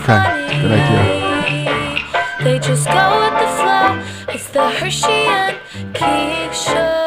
Okay, good idea. They just go with the flow. It's the Hershey and Keegs Show.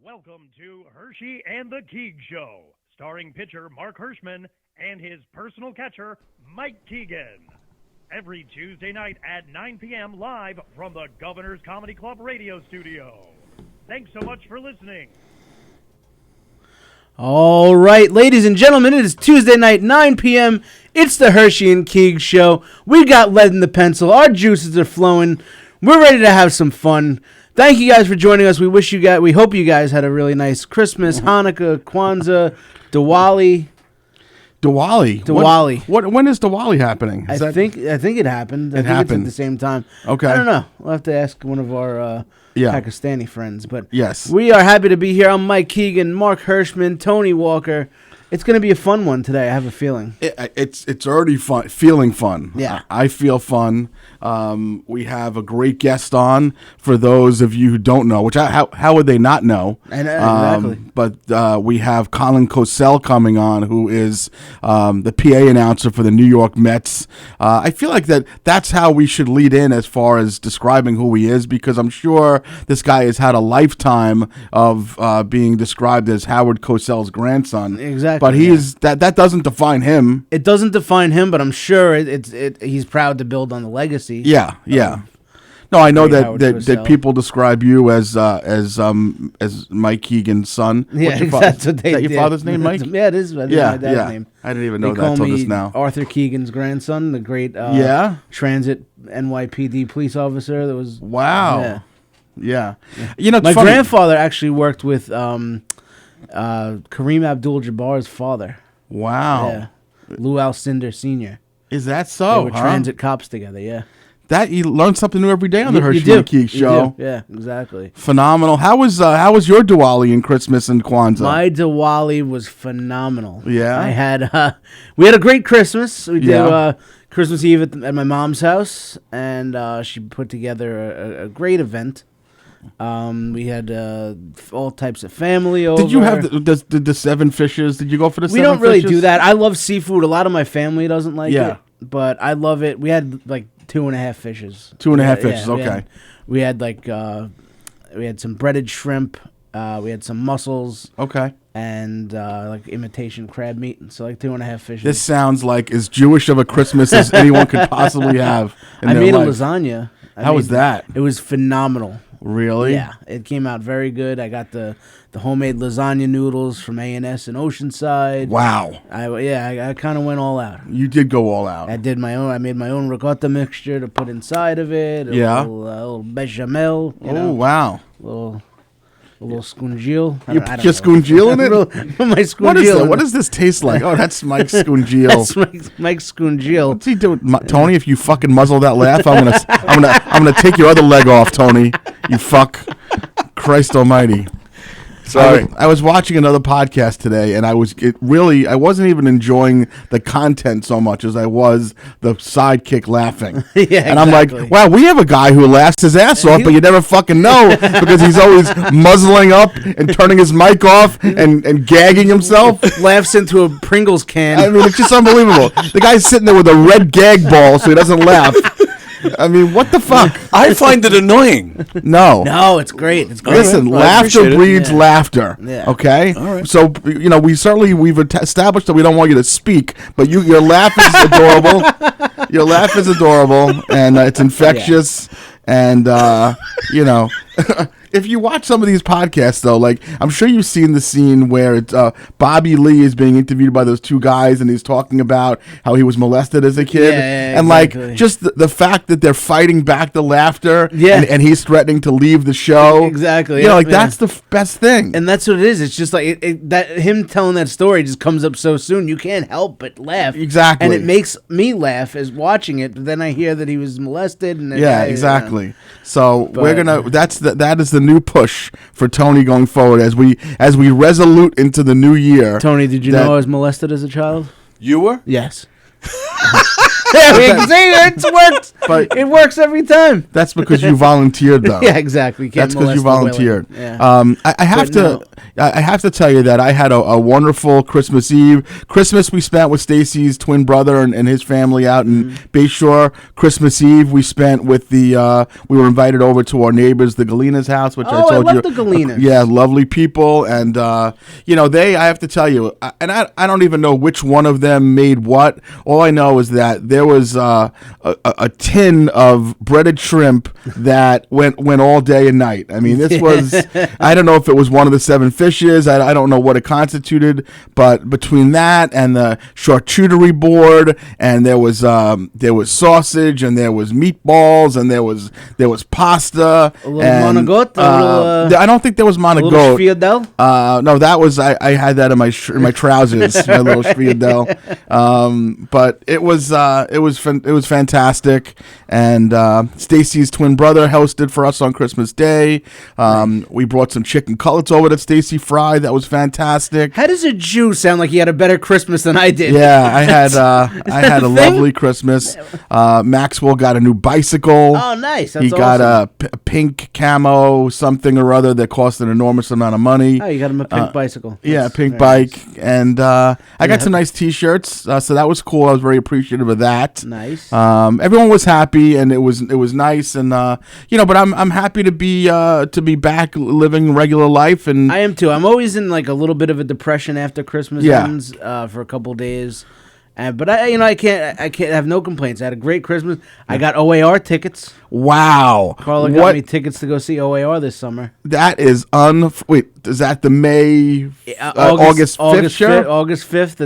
Welcome to Hershey and the Keegs Show, starring pitcher Mark Hirschman and his personal catcher, Mike Keegan. Every Tuesday night at 9 p.m. live from the Governor's Comedy Club radio studio. Thanks so much for listening. All right, ladies and gentlemen, it is Tuesday night, 9 p.m. It's the Hershey and Keegs Show. We got lead in the pencil. Our juices are flowing. We're ready to have some fun. Thank you guys for joining us. We hope you guys had a really nice Christmas, Hanukkah, Kwanzaa, Diwali. Diwali. When is Diwali happening? I think it happened. I think it's at the same time. Okay. I don't know. We'll have to ask one of our Pakistani friends. But yes, we are happy to be here. I'm Mike Keegan, Mark Hirschman, Tony Walker. It's going to be a fun one today. I have a feeling. It's already fun. Feeling fun. Yeah, I feel fun. We have a great guest on. For those of you who don't know, which how would they not know? Exactly. But we have Colin Cosell coming on, who is the PA announcer for the New York Mets. I feel like that's how we should lead in as far as describing who he is, because I'm sure this guy has had a lifetime of being described as Howard Cosell's grandson. Exactly. But that doesn't define him. It doesn't define him, but I'm sure he's proud to build on the legacy. Yeah. No, I know that people describe you as Mike Keegan's son. Yeah, is that your father's name, Mike? Yeah, it is. My dad's name. I didn't even know that until just now. Arthur Keegan's grandson, the great transit NYPD police officer. That was wow. Yeah. My grandfather actually worked with Kareem Abdul-Jabbar's father. Wow. Yeah. Lou Alcindor Sr. Is that so? They were transit cops together, yeah. That you learn something new every day on the Hershey and Keegs Show. Yeah, exactly. Phenomenal. How was your Diwali and Christmas and Kwanzaa? My Diwali was phenomenal. Yeah. I had we had a great Christmas. We did Christmas Eve at my mom's house, and she put together a great event. We had all types of family over. Did you have the 7 fishes? Did you go for the 7 fishes? We don't really do that. I love seafood. A lot of my family doesn't like it, but I love it. We had like 2.5 fishes. 2.5 fishes, okay. We had we had some breaded shrimp. We had some mussels. Okay. And like imitation crab meat. And so like 2.5 fishes. This sounds like as Jewish of a Christmas as anyone could possibly have in I their made life. a lasagna. How was that? It was phenomenal. Really? Yeah, it came out very good. I got the homemade lasagna noodles from A&S in Oceanside. Wow. I kind of went all out. You did go all out. I did my own. I made my own ricotta mixture to put inside of it. A little bechamel. Wow. A little scungil. You put your scungil in it? My scungil. What does this taste like? Oh, that's Mike's scungil. That's Mike's scungil. What's he doing, Tony? If you fucking muzzle that laugh, I'm gonna take your other leg off, Tony. You fuck. Christ Almighty. Sorry. I was watching another podcast today, and I wasn't even enjoying the content so much as I was the sidekick laughing. Yeah, and I'm like, wow, we have a guy who laughs his ass off, but you never fucking know because he's always muzzling up and turning his mic off and gagging himself. Laughs into a Pringles can. I mean, it's just unbelievable. The guy's sitting there with a red gag ball so he doesn't laugh. I mean, what the fuck? I find it annoying. No. No, it's great. It's great. Listen, I laughter appreciate it. breeds laughter. Yeah. Okay. All right. So we've established that we don't want you to speak, but your laugh is adorable. Your laugh is adorable, and it's infectious. And if you watch some of these podcasts, though, like I'm sure you've seen the scene where it's Bobby Lee is being interviewed by those two guys, and he's talking about how he was molested as a kid, Yeah, and exactly. like just the fact that they're fighting back the laughter, Yeah. and he's threatening to leave the show, Exactly, like yeah. that's the best thing. And that's what it is. It's just like that him telling that story just comes up so soon. You can't help but laugh. Exactly. And it makes me laugh as watching it. But then I hear that he was molested. And then Yeah, exactly. So we're gonna. That is the new push for Tony going forward as we resolute into the new year. Tony, did you know I was molested as a child? You were? Yes. Yeah, see, it works. But- it works every time. That's because you volunteered, though. Yeah, exactly. You can't That's because you molest the willing. volunteered. Yeah. I have But to. no. I have to tell you that I had a wonderful Christmas Eve. Christmas we spent with Stacy's twin brother and his family out in Bayshore. Christmas Eve we spent with the. We were invited over to our neighbors, the Galena's house, which I Oh, I told love you. the Galenas. Yeah, lovely people, and they. I have to tell you, I don't even know which one of them made what. All I know is that there was a tin of breaded shrimp that went all day and night. I mean, this was. I don't know if it was one of the 7 fishes. I don't know what it constituted, but between that and the charcuterie board, and there was sausage, and there was meatballs, and there was pasta. A little and, monogote, I don't think there was a little monogote. sfiadel? No, that was I had that in my trousers, my little sfiadel. But it was fantastic, and Stacy's twin brother hosted for us on Christmas Day. We brought some chicken cutlets over that Stacy fried. That was fantastic. How does a Jew sound like he had a better Christmas than I did? Yeah, I had a thing? lovely Christmas. Maxwell got a new bicycle. Oh, nice. That's He got awesome. a pink camo something or other that cost an enormous amount of money. Oh, you got him a pink bicycle. Yeah, That's pink very bike, and I got some nice T-shirts, so that was cool. I was very appreciative of that. Nice. Everyone was happy, and it was nice, and but I'm happy to be back living regular life, and I am too. I'm always in like a little bit of a depression after Christmas Yeah. ends for a couple days. But I can't have no complaints. I had a great Christmas. I got OAR tickets. wow, Carla got me tickets to go see OAR this summer. That is wait, is that the May August 5th show? August 5th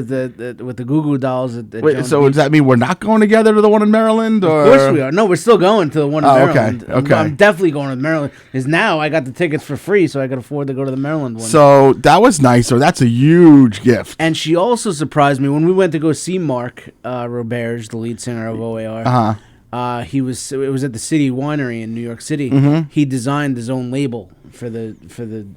with the Goo Goo Dolls at Wait, Jones so Beach. does that mean we're not going together to the one in Maryland? Or? Of course we are. No, we're still going to the one in Oh, okay, Maryland. okay. I'm definitely going to Maryland because now I got the tickets for free, so I could afford to go to the Maryland one. So that was nice. So that's a huge gift. And she also surprised me when we went to go see Mark Roberge, the lead singer of OAR. It was at the City Winery in New York City. Mm-hmm. He designed his own label for the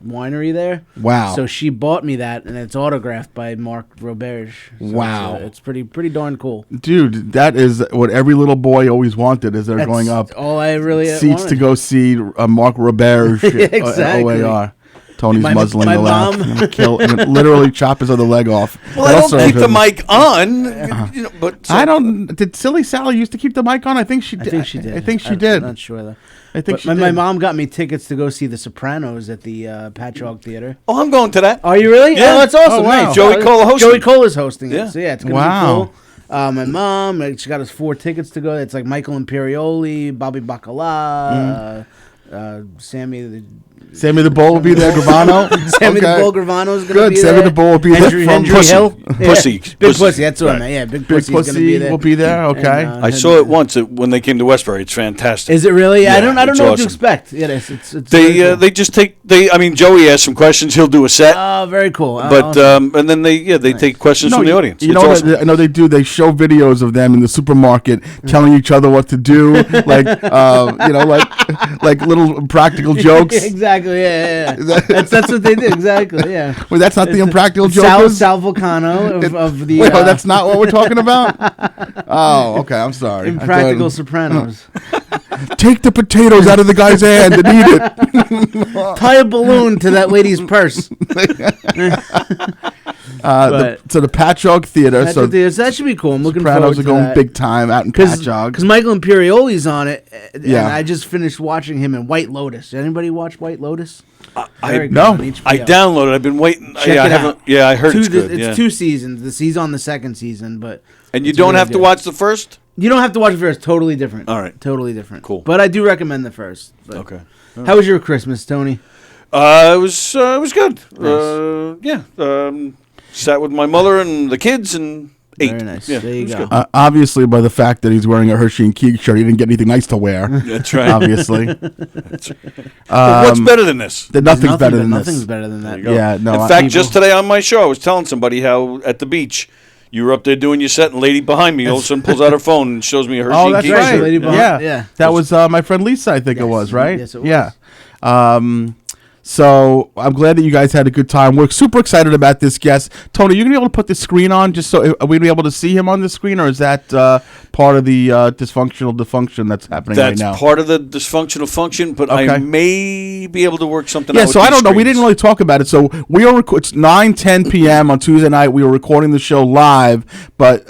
winery there. Wow. So she bought me that, and it's autographed by Mark Roberge. So Wow. It's pretty darn cool. Dude, that is what every little boy always wanted as they're That's going up. all I really Seats wanted. to go see Mark Roberge Exactly. at OAR. Tony's My muzzling the laugh. mom- I'm gonna literally chop his other leg off. Well, I But don't also keep the him- mic on. But I don't. Did Silly Sally used to keep the mic on? I think she I did. think she did. I think she I'm did. not sure though. I think But she my did. mom got me tickets to go see The Sopranos at the Patchogue Theater. Oh, I'm going to that. Are you really? Yeah. Oh, that's awesome. Oh, wow. Nice. Joey Cola hosting. Joey Cola's hosting Yeah. it. So yeah, it's gonna Wow. be cool. My mom, she got us 4 tickets to go. It's like Michael Imperioli, Bobby Bacala, Sammy the Bull will be there. Gravano. Sammy Okay. the Bull Gravano's gonna Good. be Sammy there. the Bull will be there Henry, from Henry Pussy. Hill. Pussy. Big Pussy. Pussy. That's what I Right. meant. Yeah, Big Big Pussy's gonna be Pussy there. will be there. Okay. And, I saw it once when they came to Westbury. It's fantastic. Is it really? Yeah, I don't it's know what to awesome. expect. Yeah, it's very They cool. they just take Joey asks some questions. He'll do a set, Oh, very cool. but Awesome. and then they take questions from the audience. You It's know awesome. what? I know they do. They show videos of them in the supermarket telling each other what to do, like like little practical jokes. Exactly. Yeah. That's what they do. Exactly. Yeah. Wait, that's not the impractical Sal jokers. Vulcano of the Wait, that's not what we're talking about. Oh, okay. I'm sorry. I Impractical thought- Sopranos. Take the potatoes out of the guy's hand and eat it. Tie a balloon to that lady's purse. So the Patchogue Theater. So that should be cool. I'm looking forward Sopranos to are going that. big time out in Patchogue. Because Michael Imperioli's on it. And Yeah. I just finished watching him in White Lotus. Did anybody watch White Lotus? I no. on HBO. I downloaded. I've been waiting. Check I it haven't. out. Yeah, I heard it's good. It's 2 seasons. He's on the 2nd season, but And you it's don't really have to good. watch the first. You don't have to watch it first. Totally different. All right. Totally different. Cool. But I do recommend the first. But Okay. How was your Christmas, Tony? It was good. Sat with my mother and the kids and ate. Very nice. Yeah, There you it was go. good. Obviously, by the fact that he's wearing a Hershey and Keegs shirt, he didn't get anything nice to wear. That's right. Obviously. But what's better than this? Nothing's better than Nothing's this. better than that. There you go. Yeah, no. In fact, just today on my show, I was telling somebody how at the beach you were up there doing your set, and a lady behind me all of a sudden pulls out her phone and shows me a Hershey Oh, and that's Keegs right. shirt. Lady behind- yeah. That was my friend Lisa, I think it Yes. was, right? Yes, it was. Yeah. So I'm glad that you guys had a good time. We're super excited about this guest. Tony, you gonna be able to put the screen on just so are we gonna be able to see him on the screen, or is that part of the dysfunction that's happening That's right now? part of the dysfunctional function, but I Okay. may be able to work something out. Yeah, with so I these don't know. We screens. didn't really talk about it. So we are. It's 9:10 p.m. on Tuesday night. We were recording the show live, but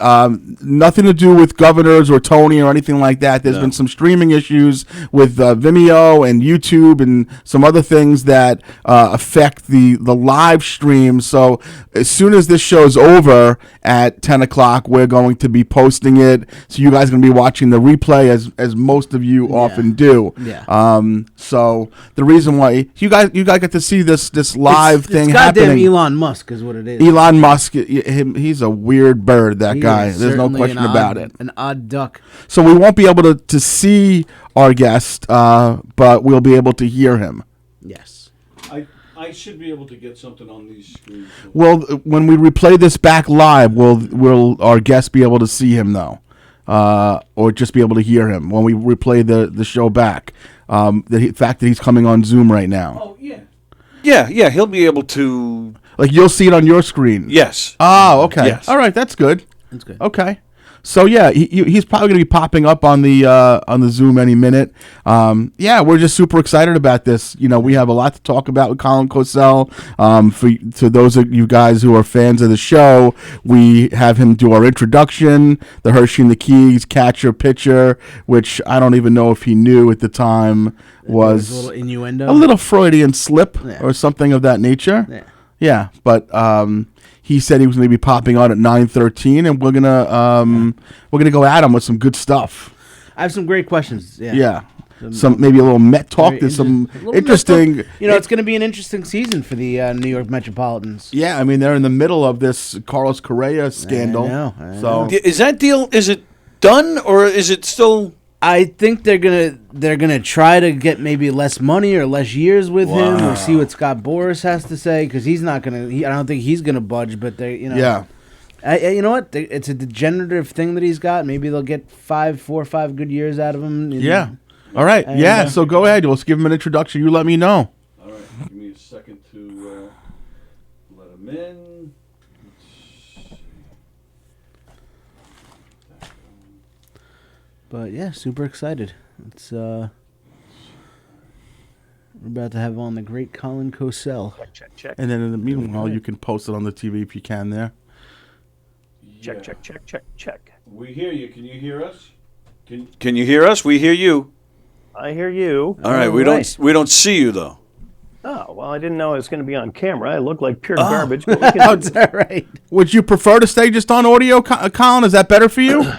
nothing to do with governors or Tony or anything like that. There's been some streaming issues with Vimeo and YouTube and some other things that affect the live stream. So as soon as this show's over at 10 o'clock, we're going to be posting it. So you guys are going to be watching the replay as most of you often do. Yeah. So the reason why you guys get to see this live thing it's goddamn happening. Elon Musk is what it is. Elon Musk, he's a weird bird. That He guy. is There's no certainly question about it. An odd duck. So we won't be able to see our guest, but we'll be able to hear him. Yes. I should be able to get something on these screens. Well, when we replay this back live, will our guest be able to see him though, or just be able to hear him when we replay the show back? The fact that he's coming on Zoom right now, Oh yeah. Yeah, he'll be able to. like you'll see it on your screen. Yes. Oh, okay. Yes. All right, that's good. That's good. Okay. So yeah, he's probably going to be popping up on the Zoom any minute. Yeah, we're just super excited about this. You know, we have a lot to talk about with Colin Cosell. For those of you guys who are fans of the show, we have him do our introduction, the Hershey and the Keegs catcher pitcher, which I don't even know if he knew at the time was a little innuendo. a little Freudian slip Yeah. or something of that nature. Yeah. Yeah, but he said he was going to be popping on at 9:13, and we're gonna go at him with some good stuff. I have some great questions. Yeah. Yeah, some maybe a little Met talk. Very There's some a little interesting. bit of- You know, it's going to be an interesting season for the New York Metropolitans. Yeah, I mean they're in the middle of this Carlos Correa scandal. I so know. Is that deal? Is it done or is it still? I think they're gonna try to get maybe less money or less years with him. We'll see what Scott Boras has to say because he's not gonna. I don't think he's gonna budge. But they, you know, yeah, you know what? It's a degenerative thing that he's got. Maybe they'll get 4 or 5 good years out of him. yeah. All right, And, yeah. So go ahead. Let's give him an introduction. You let me know. All right, give me a second to let him in. But yeah, super excited. It's we're about to have on the great Colin Cosell. Check. And then in the meanwhile, you can post it on the TV if you can. There. Check. We hear you. Can you hear us? Can you hear us? We hear you. I hear you. All right. All We right. don't see you though. Oh, well, I didn't know I was going to be on camera. I look like pure garbage. But we Oh, can, it's all right. Would you prefer to stay just on audio, Colin? Is that better for you?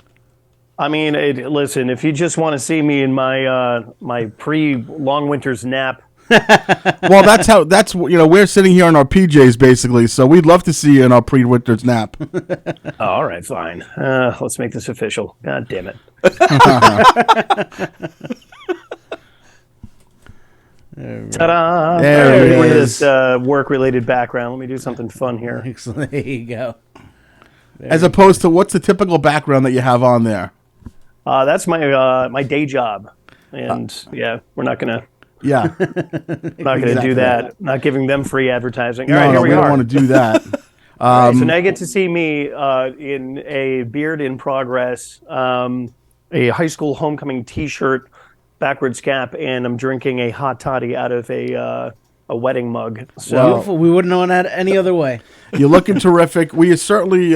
I mean, listen, if you just want to see me in my my pre-long winter's nap, Well, that's we're sitting here in our PJs basically, so we'd love to see you in our pre-winter's nap. all right, fine. Let's make this official. God damn it. Ta-da! There All right, it get rid of is. this work-related background. Let me do something fun here. Excellent. There you go. As opposed to what's the typical background that you have on there? That's my my day job, and yeah, we're not gonna Yeah, do that. Not giving them free advertising. All right, no, here we don't are. want to do that. All right, so now you get to see me in a beard in progress, a high school homecoming T-shirt, backwards cap, and I'm drinking a hot toddy out of a wedding mug. So Beautiful. We wouldn't know that any other way. You're looking terrific. We certainly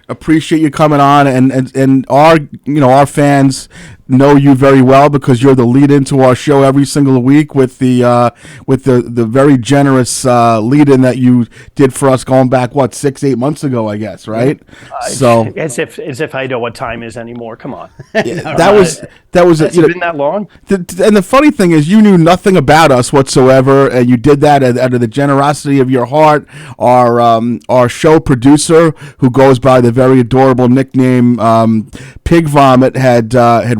appreciate you coming on, and our fans know you very well because you're the lead into our show every single week with the very generous lead in that you did for us going back 6-8 months ago, I guess, right? So as if I know what time is anymore. Come on, that was it's been that long. And the funny thing is, you knew nothing about us whatsoever, and you did that out of the generosity of your heart. Our show producer, who goes by the very adorable nickname Pig Vomit, had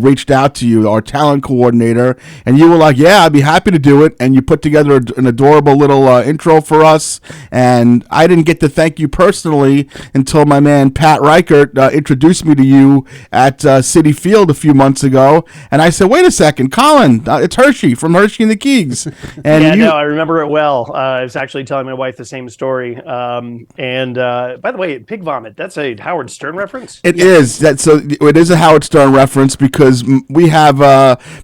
reached out to you, our talent coordinator, and you were like, "Yeah, I'd be happy to do it." And you put together an adorable little intro for us. And I didn't get to thank you personally until my man Pat Reichert introduced me to you at Citi Field a few months ago. And I said, "Wait a second, Colin, it's Herschy from Herschy and the Keegs." And I remember it well. I was actually telling my wife the same story. And by the way, Pig Vomit, that's a Howard Stern reference? It is. It is a Howard Stern reference because we have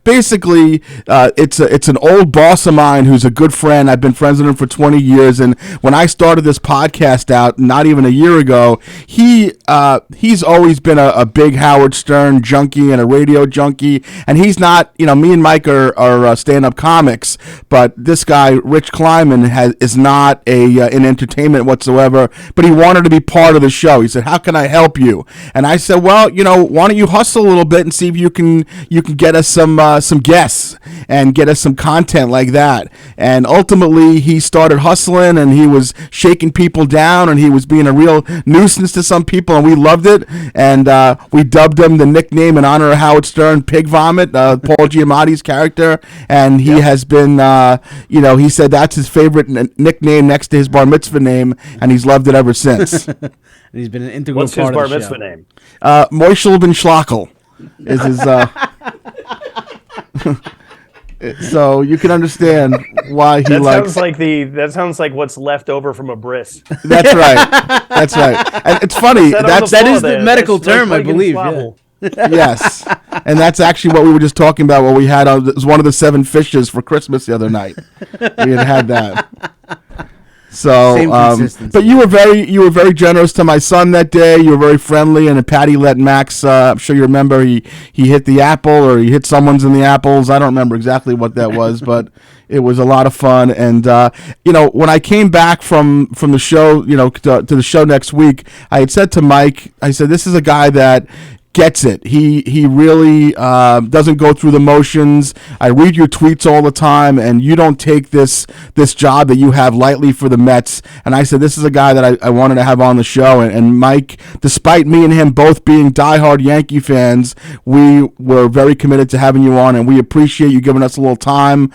basically it's an old boss of mine who's a good friend. I've been friends with him for 20 years, and when I started this podcast out not even a year ago, he's always been a big Howard Stern junkie and a radio junkie, and he's not, me and Mike are stand-up comics, but this guy Rich Kleiman is not in entertainment whatsoever, but he wanted to be part of the show. He said, "How can I help you?" And I said, "Well, why don't you hustle a little bit and see if you can get us some guests and get us some content like that." And ultimately, he started hustling, and he was shaking people down, and he was being a real nuisance to some people, and we loved it. And we dubbed him the nickname in honor of Howard Stern, Pig Vomit, Paul Giamatti's character. And he has been, he said that's his favorite nickname next to his bar mitzvah name, and he's loved it ever since. And he's been an integral What's part his of bar the show. mitzvah name? Moishel ben Schlockel is his. So you can understand why he likes. That sounds like what's left over from a bris. That's right. That's right. And it's funny. That is the medical term, I believe. Yeah. Yes, and that's actually what we were just talking about. What we had it was one of the 7 fishes for Christmas the other night. We had that. So, Same consistency. but you were very generous to my son that day. You were very friendly, and Patty let Max. I'm sure you remember he hit the apple, or he hit someone's in the apples. I don't remember exactly what that was, but it was a lot of fun. And when I came back from the show, to the show next week, I had said to Mike, I said, "This is a guy that gets it. He really doesn't go through the motions. I read your tweets all the time, and you don't take this job that you have lightly for the Mets." And I said, this is a guy that I wanted to have on the show. And Mike, despite me and him both being diehard Yankee fans, we were very committed to having you on, and we appreciate you giving us a little time.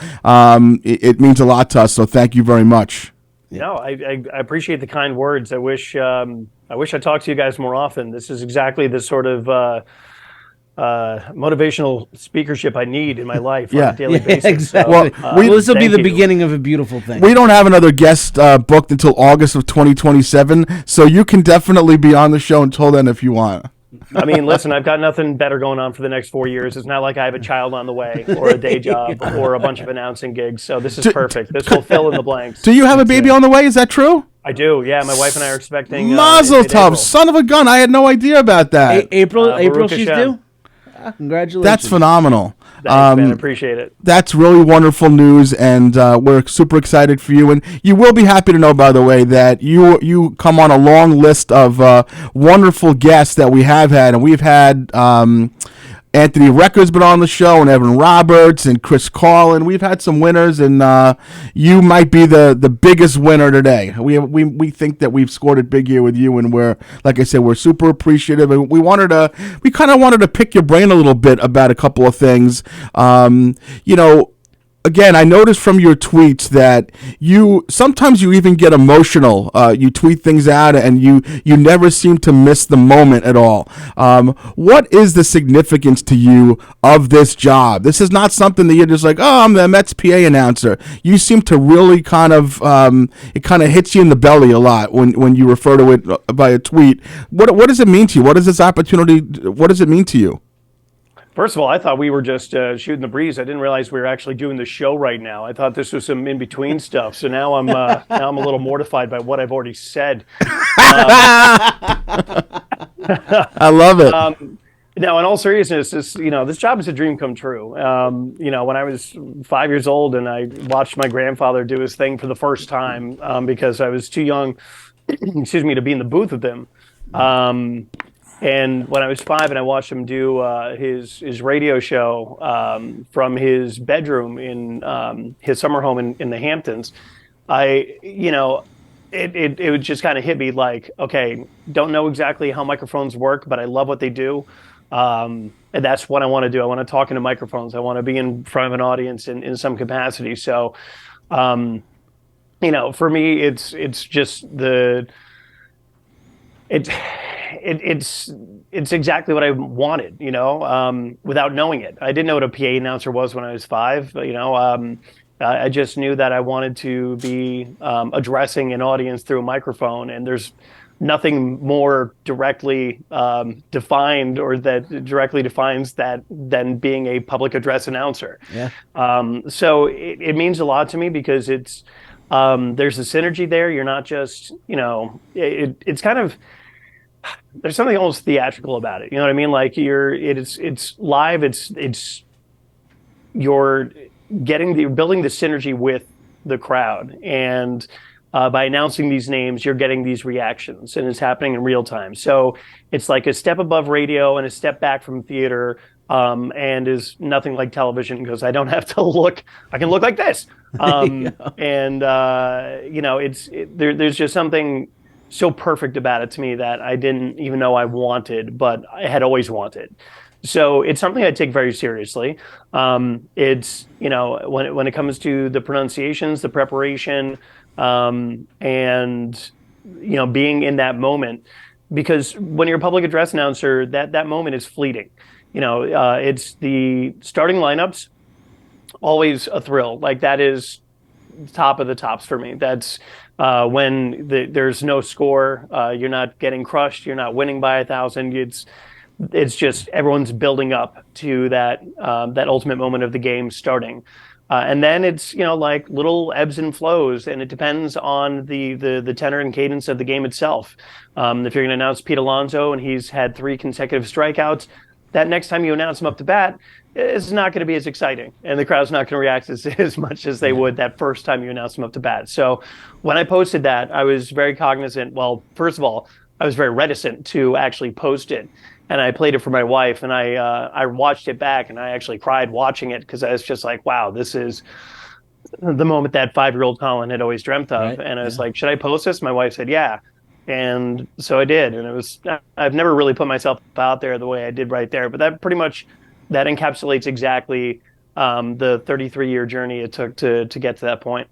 It means a lot to us, so thank you very much. No, I appreciate the kind words. I wish I talked to you guys more often. This is exactly the sort of motivational speakership I need in my life on a daily basis. Exactly. So, Well, this will be the thank you. beginning of a beautiful thing. We don't have another guest booked until August of 2027, so you can definitely be on the show until then if you want. I mean, listen, I've got nothing better going on for the next 4 years. It's not like I have a child on the way or a day job or a bunch of announcing gigs. So this is perfect. This will fill in the blanks. Do you have a baby on the way? Is that true? I do. Yeah, my wife and I are expecting. Mazel in April. tov, son of a gun! I had no idea about that. April Baruch she's Hashem. due? Congratulations. That's phenomenal. Thanks, man. I appreciate it. That's really wonderful news, and we're super excited for you. And you will be happy to know, by the way, that you come on a long list of wonderful guests that we have had, and we've had Anthony Recker's been on the show, and Evan Roberts, and Chris Carlin. We've had some winners, and you might be the biggest winner today. We think that we've scored it big here with you, and we're, like I said, we're super appreciative. And we kind of wanted to pick your brain a little bit about a couple of things. Again, I noticed from your tweets that sometimes you even get emotional. You tweet things out, and you never seem to miss the moment at all. What is the significance to you of this job? This is not something that you're just like, oh, I'm the Mets PA announcer. You seem to really kind of it kind of hits you in the belly a lot when you refer to it by a tweet. What does it mean to you? What is this opportunity? What does it mean to you? First of all, I thought we were just shooting the breeze. I didn't realize we were actually doing the show right now. I thought this was some in between stuff. So now I'm a little mortified by what I've already said. I love it. No, in all seriousness, this job is a dream come true. When I was 5 years old and I watched my grandfather do his thing for the first time because I was too young, excuse me, to be in the booth with him. And when I was 5 and I watched him do his radio show from his bedroom in his summer home in the Hamptons, it would just kind of hit me like, okay, don't know exactly how microphones work, but I love what they do. And that's what I want to do. I want to talk into microphones. I want to be in front of an audience in some capacity. So, for me, it's just it's exactly what I wanted, without knowing it. I didn't know what a PA announcer was when I was 5. I just knew that I wanted to be addressing an audience through a microphone, and there's nothing more directly defined or that directly defines that than being a public address announcer. Yeah. So it means a lot to me because it's there's a synergy there. You're not just, it's kind of, there's something almost theatrical about it. You know what I mean? Like it's live. You're building the synergy with the crowd, and by announcing these names, you're getting these reactions, and it's happening in real time. So it's like a step above radio and a step back from theater, and is nothing like television because I don't have to look. I can look like this, and there's just something so perfect about it to me that I didn't even know I wanted, but I had always wanted. So it's something I take very seriously. It's, when it comes to the pronunciations, the preparation, and, being in that moment, because when you're a public address announcer, that moment is fleeting. It's the starting lineups, always a thrill. Like that is top of the tops for me. That's when there's no score, you're not getting crushed, you're not winning by 1,000. It's just everyone's building up to that ultimate moment of the game starting, and then it's like little ebbs and flows, and it depends on the tenor and cadence of the game itself. If you're going to announce Pete Alonso and he's had 3 consecutive strikeouts, that next time you announce him up to bat, it's not going to be as exciting, and the crowd's not going to react as much as they would that first time you announce him up to bat. So when I posted that, I was very cognizant. Well, first of all, I was very reticent to actually post it, and I played it for my wife, and I watched it back, and I actually cried watching it because I was just like, wow, this is the moment that 5-year-old Colin had always dreamt of. Right. And I was like, should I post this? My wife said, yeah. And so I did, and I've never really put myself out there the way I did right there, but that encapsulates exactly the 33-year journey it took to get to that point.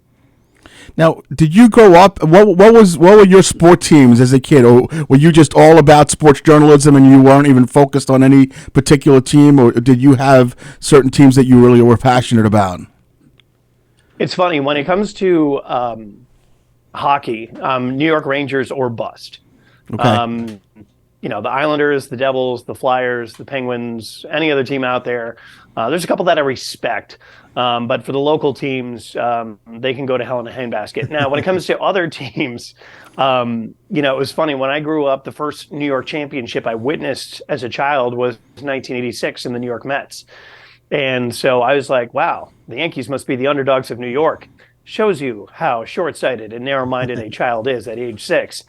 Now, did you grow up? What were your sport teams as a kid, or were you just all about sports journalism and you weren't even focused on any particular team, or did you have certain teams that you really were passionate about? It's funny when it comes to hockey, New York Rangers or bust. Okay. The Islanders, the Devils, the Flyers, the Penguins, any other team out there. There's a couple that I respect, but for the local teams, they can go to hell in a handbasket. Now, when it comes to other teams, it was funny. When I grew up, the first New York championship I witnessed as a child was 1986 in the New York Mets. And so I was like, wow, the Yankees must be the underdogs of New York. Shows you how short-sighted and narrow-minded a child is at age 6.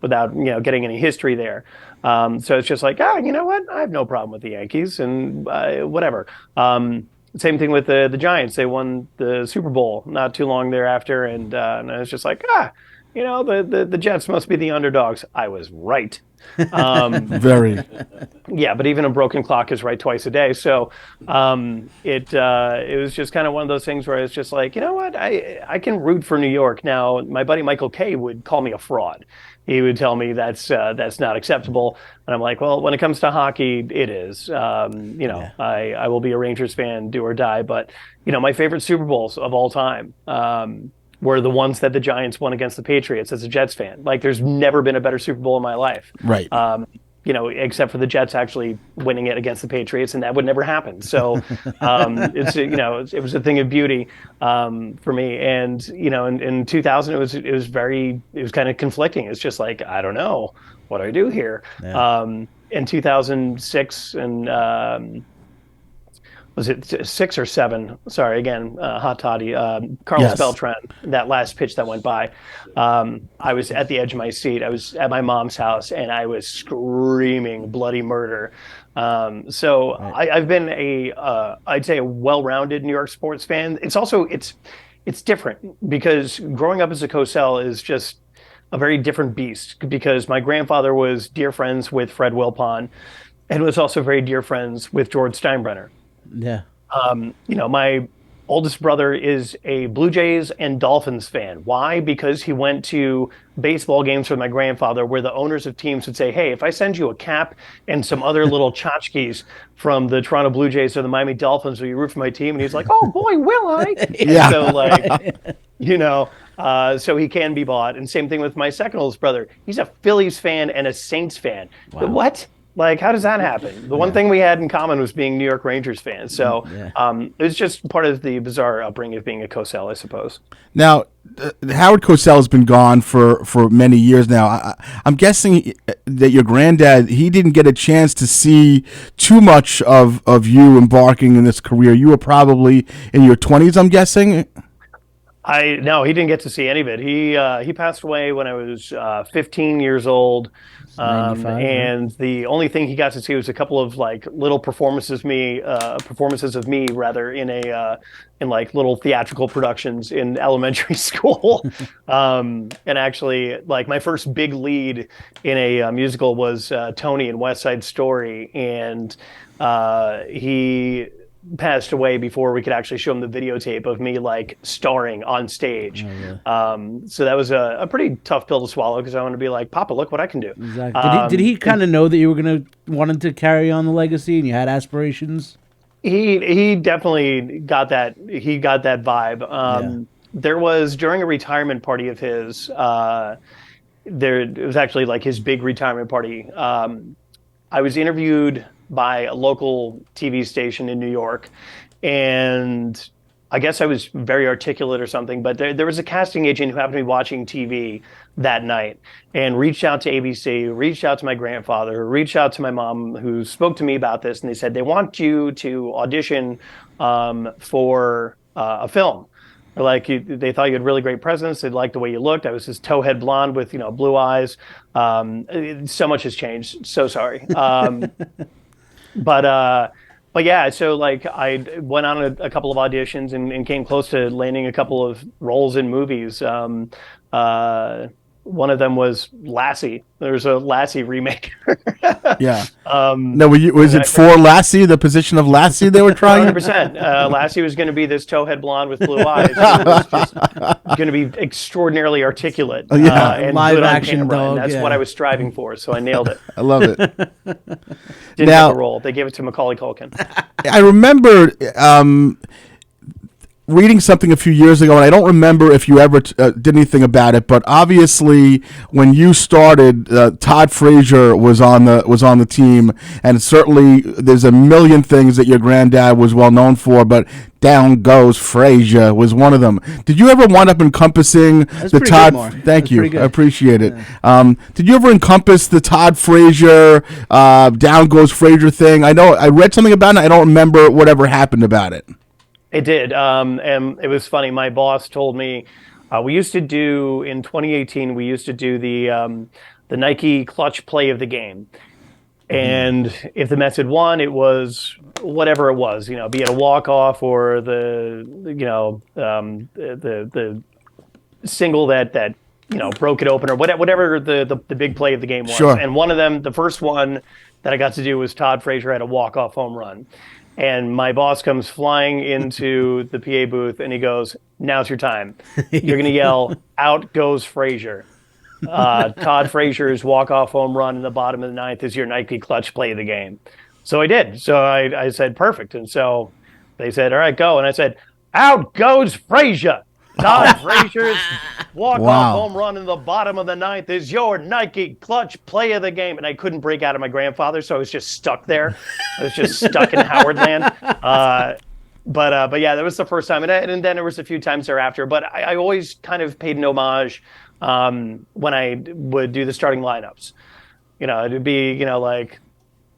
Without getting any history there. So it's just like, you know what? I have no problem with the Yankees and whatever. Same thing with the Giants. They won the Super Bowl not too long thereafter, and I was just like, the Jets must be the underdogs. I was right. Very. Yeah, but even a broken clock is right twice a day. So it was just kind of one of those things where I was just like, you know what? I can root for New York. Now, my buddy Michael Kay would call me a fraud. He would tell me that's not acceptable. And I'm like, well, when it comes to hockey, it is. I will be a Rangers fan, do or die. But, my favorite Super Bowls of all time were the ones that the Giants won against the Patriots as a Jets fan. Like, there's never been a better Super Bowl in my life. Right. except for the Jets actually winning it against the Patriots, and that would never happen. So it was a thing of beauty for me. And in 2000, it was kind of conflicting. It's just like, I don't know, what do I do here? Yeah. In 2006 and was it 6 or 7? Sorry, again, hot toddy. Carlos Yes. Beltran, that last pitch that went by. I was at the edge of my seat. I was at my mom's house, and I was screaming bloody murder. I've been I'd say a well-rounded New York sports fan. It's also it's different because growing up as a Cosell is just a very different beast. Because my grandfather was dear friends with Fred Wilpon, and was also very dear friends with George Steinbrenner. Yeah. My oldest brother is a Blue Jays and Dolphins fan. Why? Because he went to baseball games with my grandfather where the owners of teams would say, hey, if I send you a cap and some other little tchotchkes from the Toronto Blue Jays or the Miami Dolphins, will you root for my team? And he's like, oh, boy, will I? Yeah. So he can be bought. And same thing with my second oldest brother. He's a Phillies fan and a Saints fan. Wow. What? Like, how does that happen? The one thing we had in common was being New York Rangers fans. So it was just part of the bizarre upbringing of being a Cosell, I suppose. Now, Howard Cosell has been gone for many years now. I'm guessing that your granddad, he didn't get a chance to see too much of you embarking in this career. You were probably in your 20s, I'm guessing? No, he didn't get to see any of it. He passed away when I was 15 years old. 95, and the only thing he got to see was a couple of like little performances of me rather in like little theatrical productions in elementary school. And actually, like my first big lead in a musical was Tony in West Side Story, and he passed away before we could actually show him the videotape of me like starring on stage. So that was a pretty tough pill to swallow because I want to be like, Papa, look what I can do. Exactly. Did he kind of know that you were wanted to carry on the legacy and you had aspirations? He definitely got that. He got that vibe. There was during a retirement party of his. It was actually like his big retirement party. I was interviewed by a local TV station in New York, and I guess I was very articulate or something, but there was a casting agent who happened to be watching TV that night and reached out to ABC, reached out to my grandfather, reached out to my mom, who spoke to me about this, and they said they want you to audition for a film. They thought you had really great presence. They liked the way you looked. I was this towhead blonde with blue eyes. So much has changed. So sorry. But yeah, so like I went on a couple of auditions and came close to landing a couple of roles in movies. One of them was Lassie. There's a Lassie remake. Yeah. No, was it for Lassie, the position of Lassie they were trying? 100%. Lassie was going to be this towhead blonde with blue eyes. It was just going to be extraordinarily articulate. And Live good on action camera, dog, and that's yeah. what I was striving for, so I nailed it. I love it. Didn't Now- have a role. They gave it to Macaulay Culkin. I remember reading something a few years ago, and I don't remember if you ever did anything about it. But obviously, when you started, Todd Frazier was on the team, and certainly there's a million things that your granddad was well known for, but Down Goes Frazier was one of them. Did you ever wind up encompassing the pretty Todd? good, Mark. Thank That's you, pretty good. I appreciate it. Did you ever encompass the Todd Frazier Down Goes Frazier thing? I know I read something about it. I don't remember whatever happened about it. It did. And it was funny. My boss told me we used to do in 2018. We used to do the Nike clutch play of the game, and if the Mets had won, it was whatever it was. Be it a walk off or the single that broke it open or whatever the big play of the game was. Sure. And one of them, the first one that I got to do was Todd Frazier had a walk off home run. And my boss comes flying into the PA booth and he goes, "Now's your time. You're going to yell, 'Out goes Frazier.' Todd Frazier's walk-off home run in the bottom of the ninth is your Nike clutch play of the game." So I did. So I said, perfect. And so they said, "All right, go." And I said, "Out goes Frazier." Todd Frazier's walk-off Wow. home run in the bottom of the ninth is your Nike clutch play of the game. And I couldn't break out of my grandfather, so I was just stuck there. I was just stuck in Howard land. But yeah, that was the first time. And then there was a few times thereafter. But I always kind of paid an homage when I would do the starting lineups. It'd be,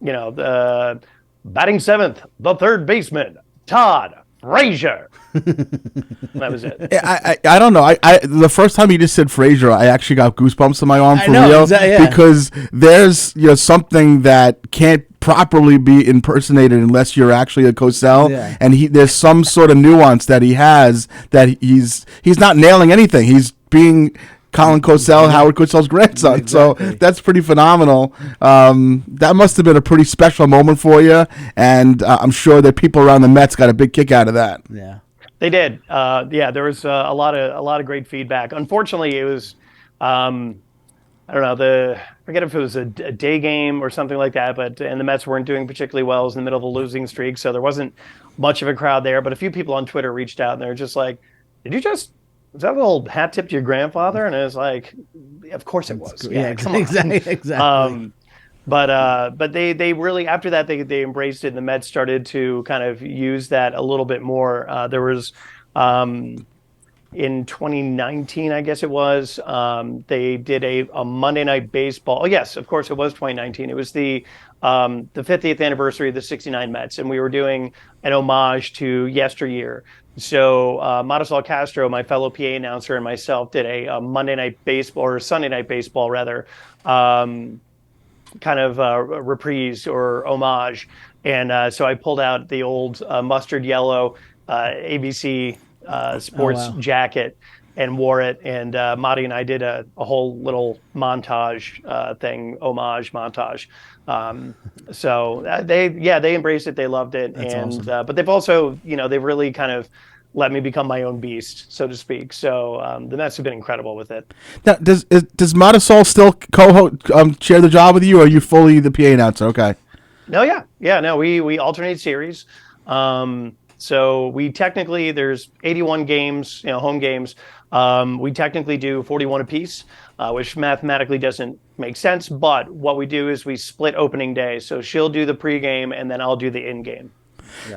the batting seventh, the third baseman, Todd Frazier. That was it. I don't know. I the first time you just said Frazier, I actually got goosebumps on my arm for real. Yeah. Because there's something that can't properly be impersonated unless you're actually a Cosell. Yeah. And there's some sort of nuance that he has that he's not nailing anything. He's being Colin Cosell, Howard Cosell's grandson. Exactly. So that's pretty phenomenal. That must have been a pretty special moment for you, and I'm sure that people around the Mets got a big kick out of that. Yeah. They did. There was a lot of great feedback. Unfortunately, it was I don't know, I forget if it was a day game or something like that, and the Mets weren't doing particularly well. It was in the middle of a losing streak, so there wasn't much of a crowd there. But a few people on Twitter reached out and they were just like, was that little hat tip to your grandfather? And I was like, of course it was. Yeah, come on. exactly. But they really, after that, they embraced it, and the Mets started to kind of use that a little bit more. There was in 2019, I guess it was, they did a Monday Night Baseball. Oh yes, of course it was 2019. It was the 50th anniversary of the '69 Mets, and we were doing an homage to yesteryear. So Marisol Castro, my fellow PA announcer, and myself did a Monday Night Baseball, or Sunday Night Baseball rather, kind of reprise or homage. And so I pulled out the old mustard yellow ABC sports jacket and wore it. And Madi and I did a whole little montage homage montage. So they embraced it. They loved it. That's and awesome. but they've also, they've really kind of let me become my own beast, so to speak. So the Mets have been incredible with it. Now, does Marisol still share the job with you, or are you fully the PA announcer? Okay. No, no, we alternate series. So we technically, there's 81 games, home games. We technically do 41 apiece, which mathematically doesn't make sense. But what we do is we split opening day. So she'll do the pregame, and then I'll do the in-game.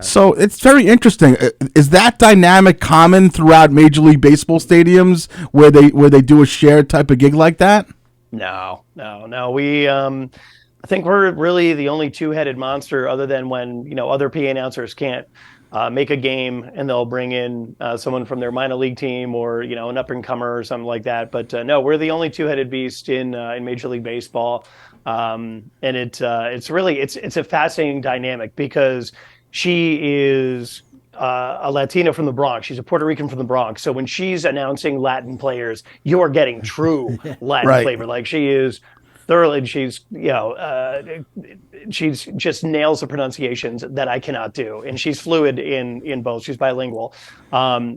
So it's very interesting. Is that dynamic common throughout Major League Baseball stadiums where they do a shared type of gig like that? No. We, I think we're really the only two-headed monster, other than when other PA announcers can't make a game and they'll bring in someone from their minor league team or an up-and-comer or something like that. But no, we're the only two-headed beast in Major League Baseball, and it's a fascinating dynamic because she is a Latina from the Bronx. She's a Puerto Rican from the Bronx. So when she's announcing Latin players, you're getting true Latin flavor. Like she is thoroughly, she's just nails the pronunciations that I cannot do, and she's fluid in both. She's bilingual.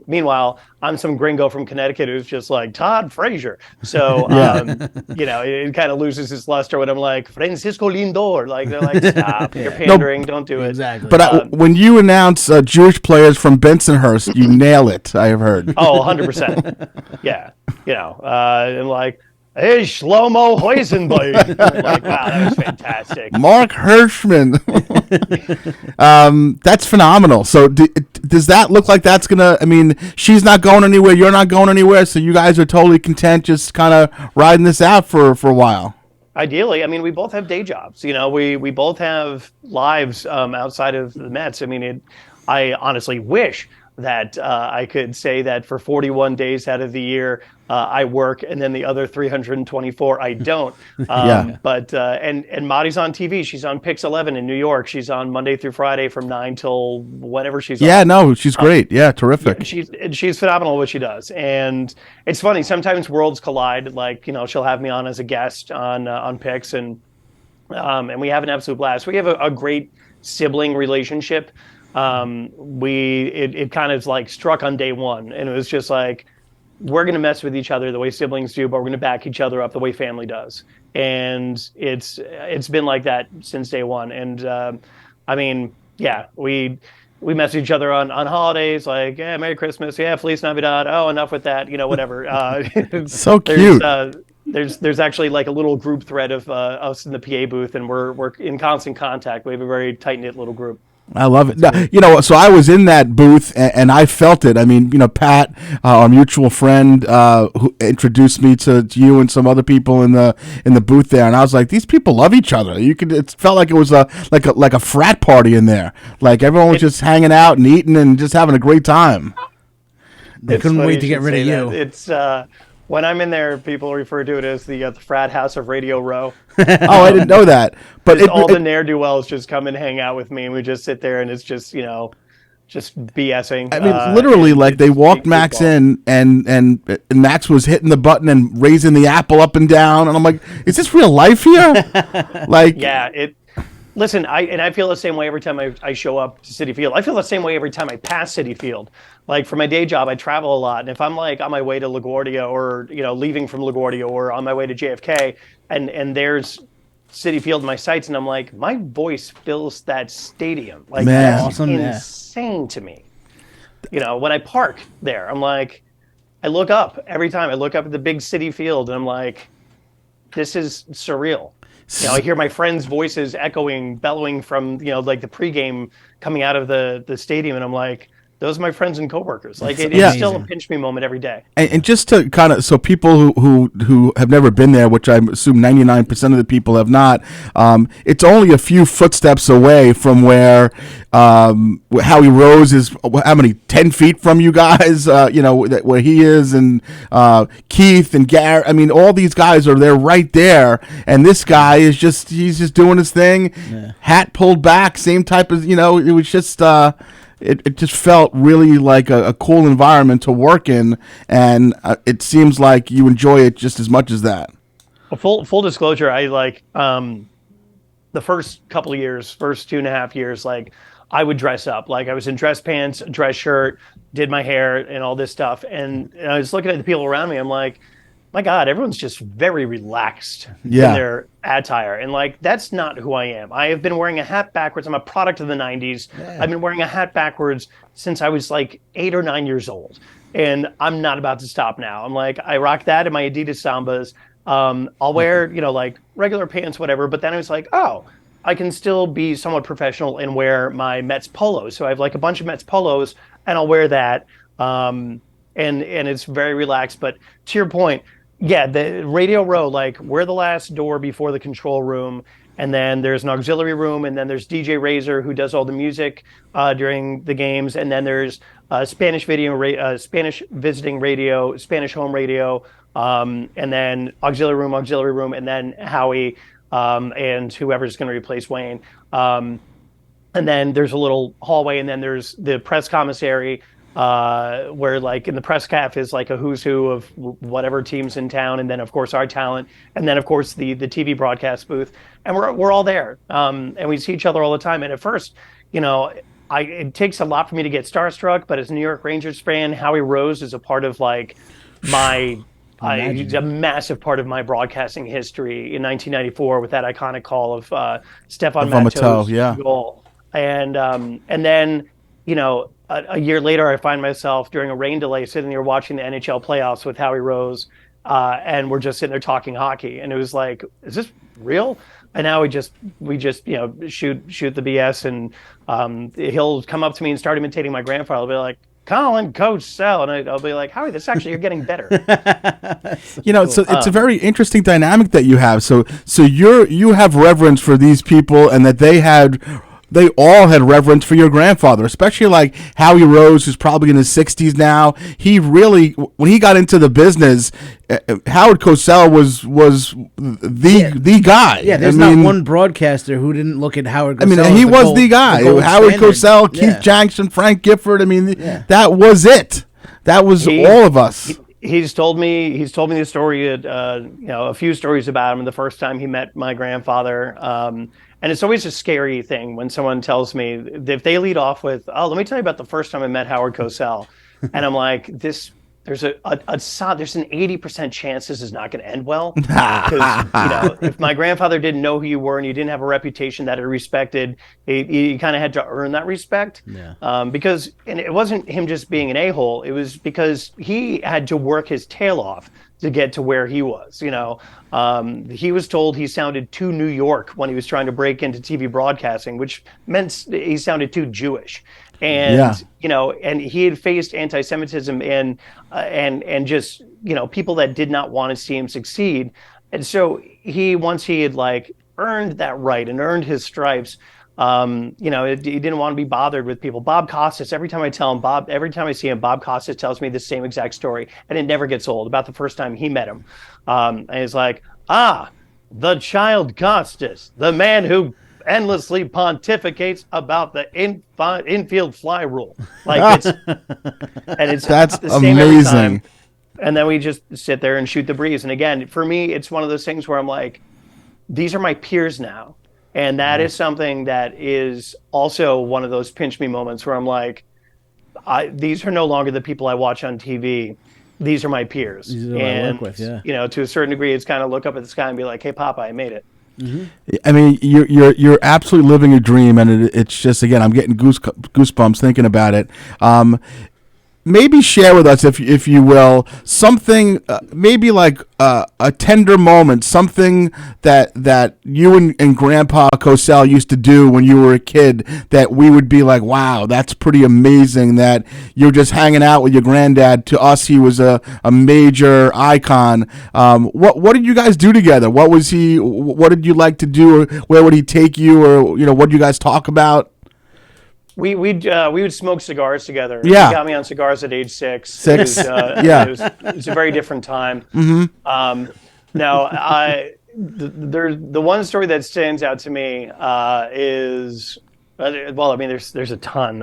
Meanwhile, I'm some gringo from Connecticut who's just like Todd Frazier. So it kind of loses its luster when I'm like Francisco Lindor. Like they're like, stop, you're pandering, don't do it. Exactly. But when you announce Jewish players from Bensonhurst, you nail it. I have heard. Oh, 100%. Yeah, and like, hey, Shlomo Huizenberg. Like, wow, that was fantastic. Mark Hirschman. That's phenomenal. So does that look like that's going to, I mean, she's not going anywhere, you're not going anywhere, so you guys are totally content just kind of riding this out for a while? Ideally, I mean, we both have day jobs. We both have lives outside of the Mets. I mean, I honestly wish that I could say that for 41 days out of the year I work, and then the other 324 I don't. But and Madi's on TV. She's on Pix 11 in New York. She's on Monday through Friday from 9 till whenever she's on. Yeah, no, she's great. Yeah, terrific. She's phenomenal at what she does. And it's funny, sometimes worlds collide. Like, she'll have me on as a guest on Pix, and we have an absolute blast. We have a great sibling relationship. It kind of like struck on day one, and it was just like, we're going to mess with each other the way siblings do, but we're going to back each other up the way family does. And it's been like that since day one. And I mean, yeah, we message each other on holidays, like, yeah, Merry Christmas, yeah, Feliz Navidad. Oh, enough with that, whatever. So there's cute. there's actually like a little group thread of us in the PA booth, and we're in constant contact. We have a very tight knit little group. I love it. Now, so I was in that booth and I felt it. I mean, Pat, our mutual friend, who introduced me to you and some other people in the booth there, and I was like, these people love each other. It felt like it was like a frat party in there. Like everyone was just hanging out and eating and just having a great time. They couldn't wait to get rid of you. It's when I'm in there, people refer to it as the frat house of Radio Row. Oh, I didn't know that. But all the ne'er-do-wells just come and hang out with me, and we just sit there, and it's just just BSing. I mean, literally, like they walked Max in, and Max was hitting the button and raising the apple up and down, and I'm like, is this real life here? Like, yeah, Listen, I feel the same way every time I show up to Citi Field. I feel the same way every time I pass Citi Field. Like for my day job, I travel a lot, and if I'm like on my way to LaGuardia or leaving from LaGuardia or on my way to JFK, and there's Citi Field in my sights, and I'm like, my voice fills that stadium. Like Man. that's insane to me. When I park there, I'm like, I look up every time. I look up at the big Citi Field, and I'm like, this is surreal. I hear my friends' voices echoing, bellowing from like the pregame coming out of the stadium, and I'm like, those are my friends and coworkers. Like it's still a pinch me moment every day. And just to kind of, so people who have never been there, which I assume 99% of the people have not, it's only a few footsteps away from where Howie Rose is. How many? 10 feet from you guys? Where he is, and Keith and Gary. I mean, all these guys are there, right there, and this guy is he's just doing his thing. Yeah. Hat pulled back, same type of. It was just. It just felt really like a cool environment to work in, and it seems like you enjoy it just as much as that. Well, full disclosure, I like the first couple of years, first 2.5 years, like I would dress up. Like I was in dress pants, dress shirt, did my hair and all this stuff. And I was looking at the people around me. I'm like, my God, everyone's just very relaxed in their attire. And like, that's not who I am. I have been wearing a hat backwards. I'm a product of the 90s. Yeah. I've been wearing a hat backwards since I was like 8 or 9 years old. And I'm not about to stop now. I'm like, I rock that in my Adidas Sambas. I'll wear, like regular pants, whatever. But then I was like, oh, I can still be somewhat professional and wear my Mets polos. So I have like a bunch of Mets polos, and I'll wear that. And it's very relaxed. But to your point, yeah, the Radio Row, like we're the last door before the control room, and then there's an auxiliary room, and then there's DJ Razor who does all the music during the games, and then there's Spanish visiting radio, Spanish home radio, and then auxiliary room, and then Howie and whoever's going to replace Wayne. And then there's a little hallway, and then there's the press commissary, where like in the press caf is like a who's who of whatever teams in town, and then of course our talent, and then of course the TV broadcast booth, and we're all there, and we see each other all the time. And at first, it takes a lot for me to get starstruck, but as a New York Rangers fan, Howie Rose is a part of like he's a massive part of my broadcasting history in 1994 with that iconic call of Stephane Matteau's goal, and then a year later, I find myself during a rain delay sitting there watching the NHL playoffs with Howie Rose, and we're just sitting there talking hockey, and it was like, is this real? And now we just shoot the BS, and he'll come up to me and start imitating my grandfather. I'll be like, Colin Cosell, and I'll be like, Howie, this actually, you're getting better. So it's a very interesting dynamic that you have. So you have reverence for these people, and that they all had reverence for your grandfather, especially like Howie Rose, who's probably in his 60s now. He really, when he got into the business, Howard Cosell was the guy. Yeah, there's not one broadcaster who didn't look at Howard Cosell. I mean, he was the guy. Howard Cosell, Keith Jackson, Frank Gifford. I mean, that was it. That was all of us. He's told me the story, a few stories about him the first time he met my grandfather. And it's always a scary thing when someone tells me, if they lead off with, oh, let me tell you about the first time I met Howard Cosell. And I'm like, this there's an 80% chance this is not going to end well. Because if my grandfather didn't know who you were and you didn't have a reputation that he respected, you kind of had to earn that respect. Yeah. Because it wasn't him just being an a-hole. It was because he had to work his tail off to get to where he was. He was told he sounded too New York when he was trying to break into TV broadcasting, which meant he sounded too Jewish. And and he had faced anti-Semitism and just people that did not want to see him succeed. And so once he had like earned that right and earned his stripes, he didn't want to be bothered with people. Bob Costas, every time I see him, Bob Costas tells me the same exact story, and it never gets old, about the first time he met him. And he's like, the child Costas, the man who endlessly pontificates about the infield fly rule. Like that's the same amazing. Every time. And then we just sit there and shoot the breeze. And again, for me, it's one of those things where I'm like, these are my peers now. And that is something that is also one of those pinch me moments where I'm like, these are no longer the people I watch on TV. These are my peers. These are I work with, yeah. To a certain degree, it's kind of look up at the sky and be like, hey, Papa, I made it. Mm-hmm. I mean, you're absolutely living a dream, and it's just, again, I'm getting goosebumps thinking about it. Maybe share with us, if you will, something maybe like a tender moment, something that you and Grandpa Cosell used to do when you were a kid that we would be like, wow, that's pretty amazing that you're just hanging out with your granddad. To us, he was a major icon. What did you guys do together? What did you like to do? Or where would he take you? Or what did you guys talk about? We would smoke cigars together. Yeah. He got me on cigars at age 6. 6. It was a very different time. Mm-hmm. The one story that stands out to me is, there's a ton.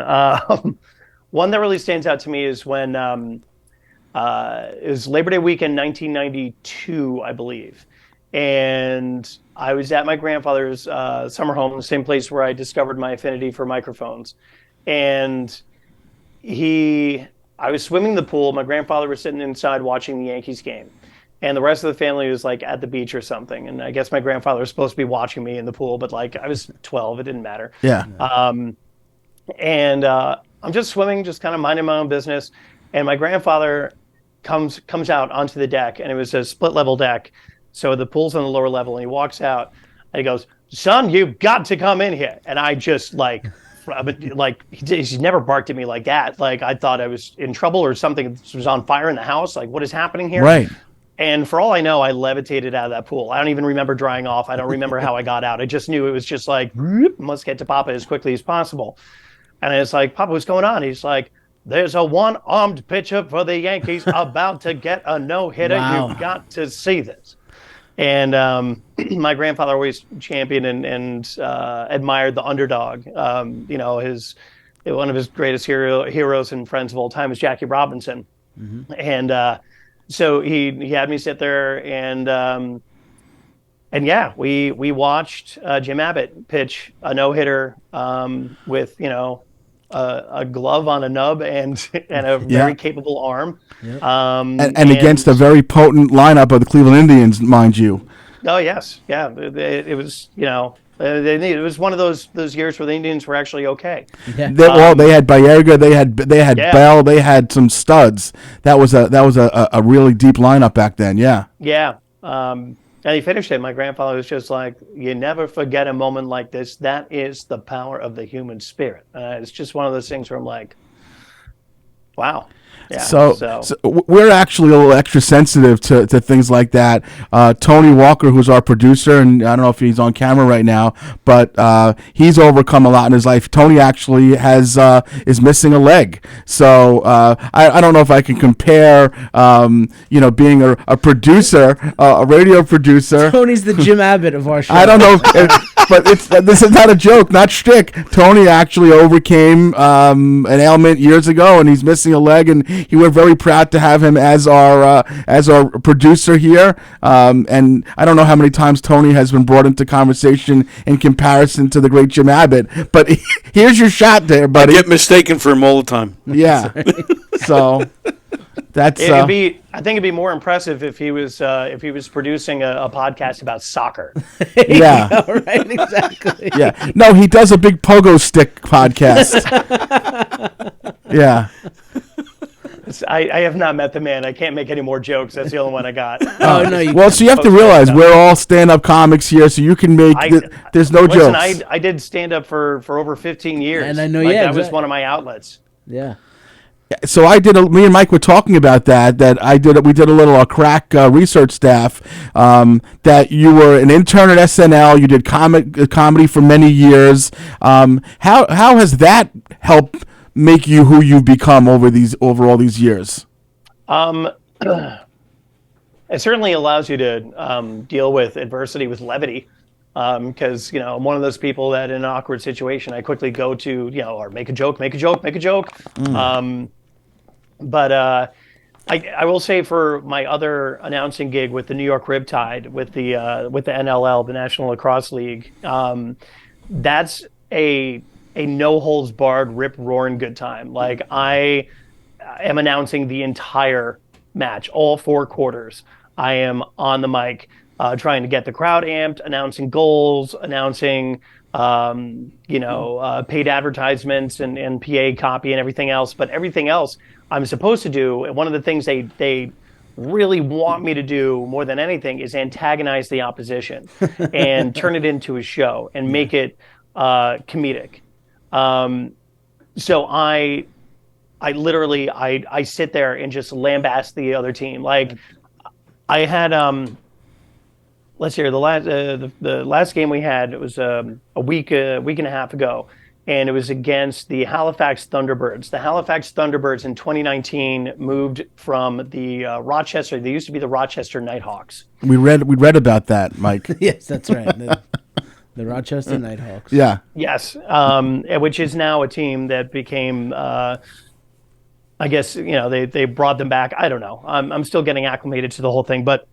One that really stands out to me is when it was Labor Day weekend, 1992, I believe. And I was at my grandfather's summer home, the same place where I discovered my affinity for microphones. And I was swimming in the pool. My grandfather was sitting inside watching the Yankees game. And the rest of the family was like at the beach or something. And I guess my grandfather was supposed to be watching me in the pool, but like I was 12, it didn't matter. Yeah. I'm just swimming, just kind of minding my own business. And my grandfather comes out onto the deck, and it was a split level deck. So the pool's on the lower level, and he walks out and he goes, "Son, you've got to come in here." And I just he's never barked at me like that. Like I thought I was in trouble or something was on fire in the house. Like, what is happening here? Right. And for all I know, I levitated out of that pool. I don't even remember drying off. I don't remember how I got out. I just knew it was just like, must get to Papa as quickly as possible. And it's like, "Papa, what's going on?" He's like, "There's a one-armed pitcher for the Yankees about to get a no-hitter. Wow. You've got to see this." And my grandfather always championed and admired the underdog. One of his greatest heroes and friends of all time is Jackie Robinson. Mm-hmm. And so he had me sit there and we watched Jim Abbott pitch a no-hitter with a glove on a nub and a very capable arm. Yep. And against a very potent lineup of the Cleveland Indians, mind you. Oh yes, yeah. It was it was one of those years where the Indians were actually okay. Yeah. They had Baerga, they had Bell, they had some studs. That was a really deep lineup back then. Yeah. Yeah. And he finished it. My grandfather was just like, "You never forget a moment like this. That is the power of the human spirit." It's just one of those things where I'm like, wow. Yeah, so we're actually a little extra sensitive to things like that. Tony Walker, who's our producer, and I don't know if he's on camera right now, but he's overcome a lot in his life. Tony actually is missing a leg. So I don't know if I can compare, being a producer, a radio producer. Tony's the Jim Abbott of our show. I don't know, but this is not a joke, not shtick. Tony actually overcame an ailment years ago, and he's missing a leg, and we're very proud to have him as our producer here. And I don't know how many times Tony has been brought into conversation in comparison to the great Jim Abbott, but here's your shot there, buddy. I get mistaken for him all the time. Yeah. So That's I think it'd be more impressive if he was producing a podcast about soccer. yeah. Right, exactly. Yeah. No, he does a big pogo stick podcast. Yeah. I have not met the man. I can't make any more jokes. That's the only one I got. Oh no, Well, so you have to realize we're all stand-up comics here, so you can make. There's no listen, jokes. I did stand up for over 15 years, And I know, that was exactly. one of my outlets. Yeah. So me and Mike were talking about that. We did a little crack research staff. That you were an intern at SNL. You did comedy for many years. How has that helped make you who you've become over all these years? It certainly allows you to deal with adversity with levity. Because I'm one of those people that in an awkward situation I quickly go to or make a joke. But I will say for my other announcing gig with the New York Riptide with the NLL, the National Lacrosse League, that's a no holds barred rip roaring good time. Like I am announcing the entire match, all 4 quarters. I am on the mic. Trying to get the crowd amped, announcing goals, announcing, paid advertisements and PA copy and everything else. But everything else I'm supposed to do, and one of the things they really want me to do more than anything is antagonize the opposition and turn it into a show and make it comedic. So I literally sit there and just lambaste the other team. Like I had let's hear the last game we had. It was a week and a half ago, and it was against the Halifax Thunderbirds. The Halifax Thunderbirds in 2019 moved from the Rochester. They used to be the Rochester Nighthawks. We read about that, Mike. Yes, that's right. The Rochester Nighthawks. Yeah. Yes, which is now a team that became. I guess they brought them back. I don't know. I'm still getting acclimated to the whole thing, but.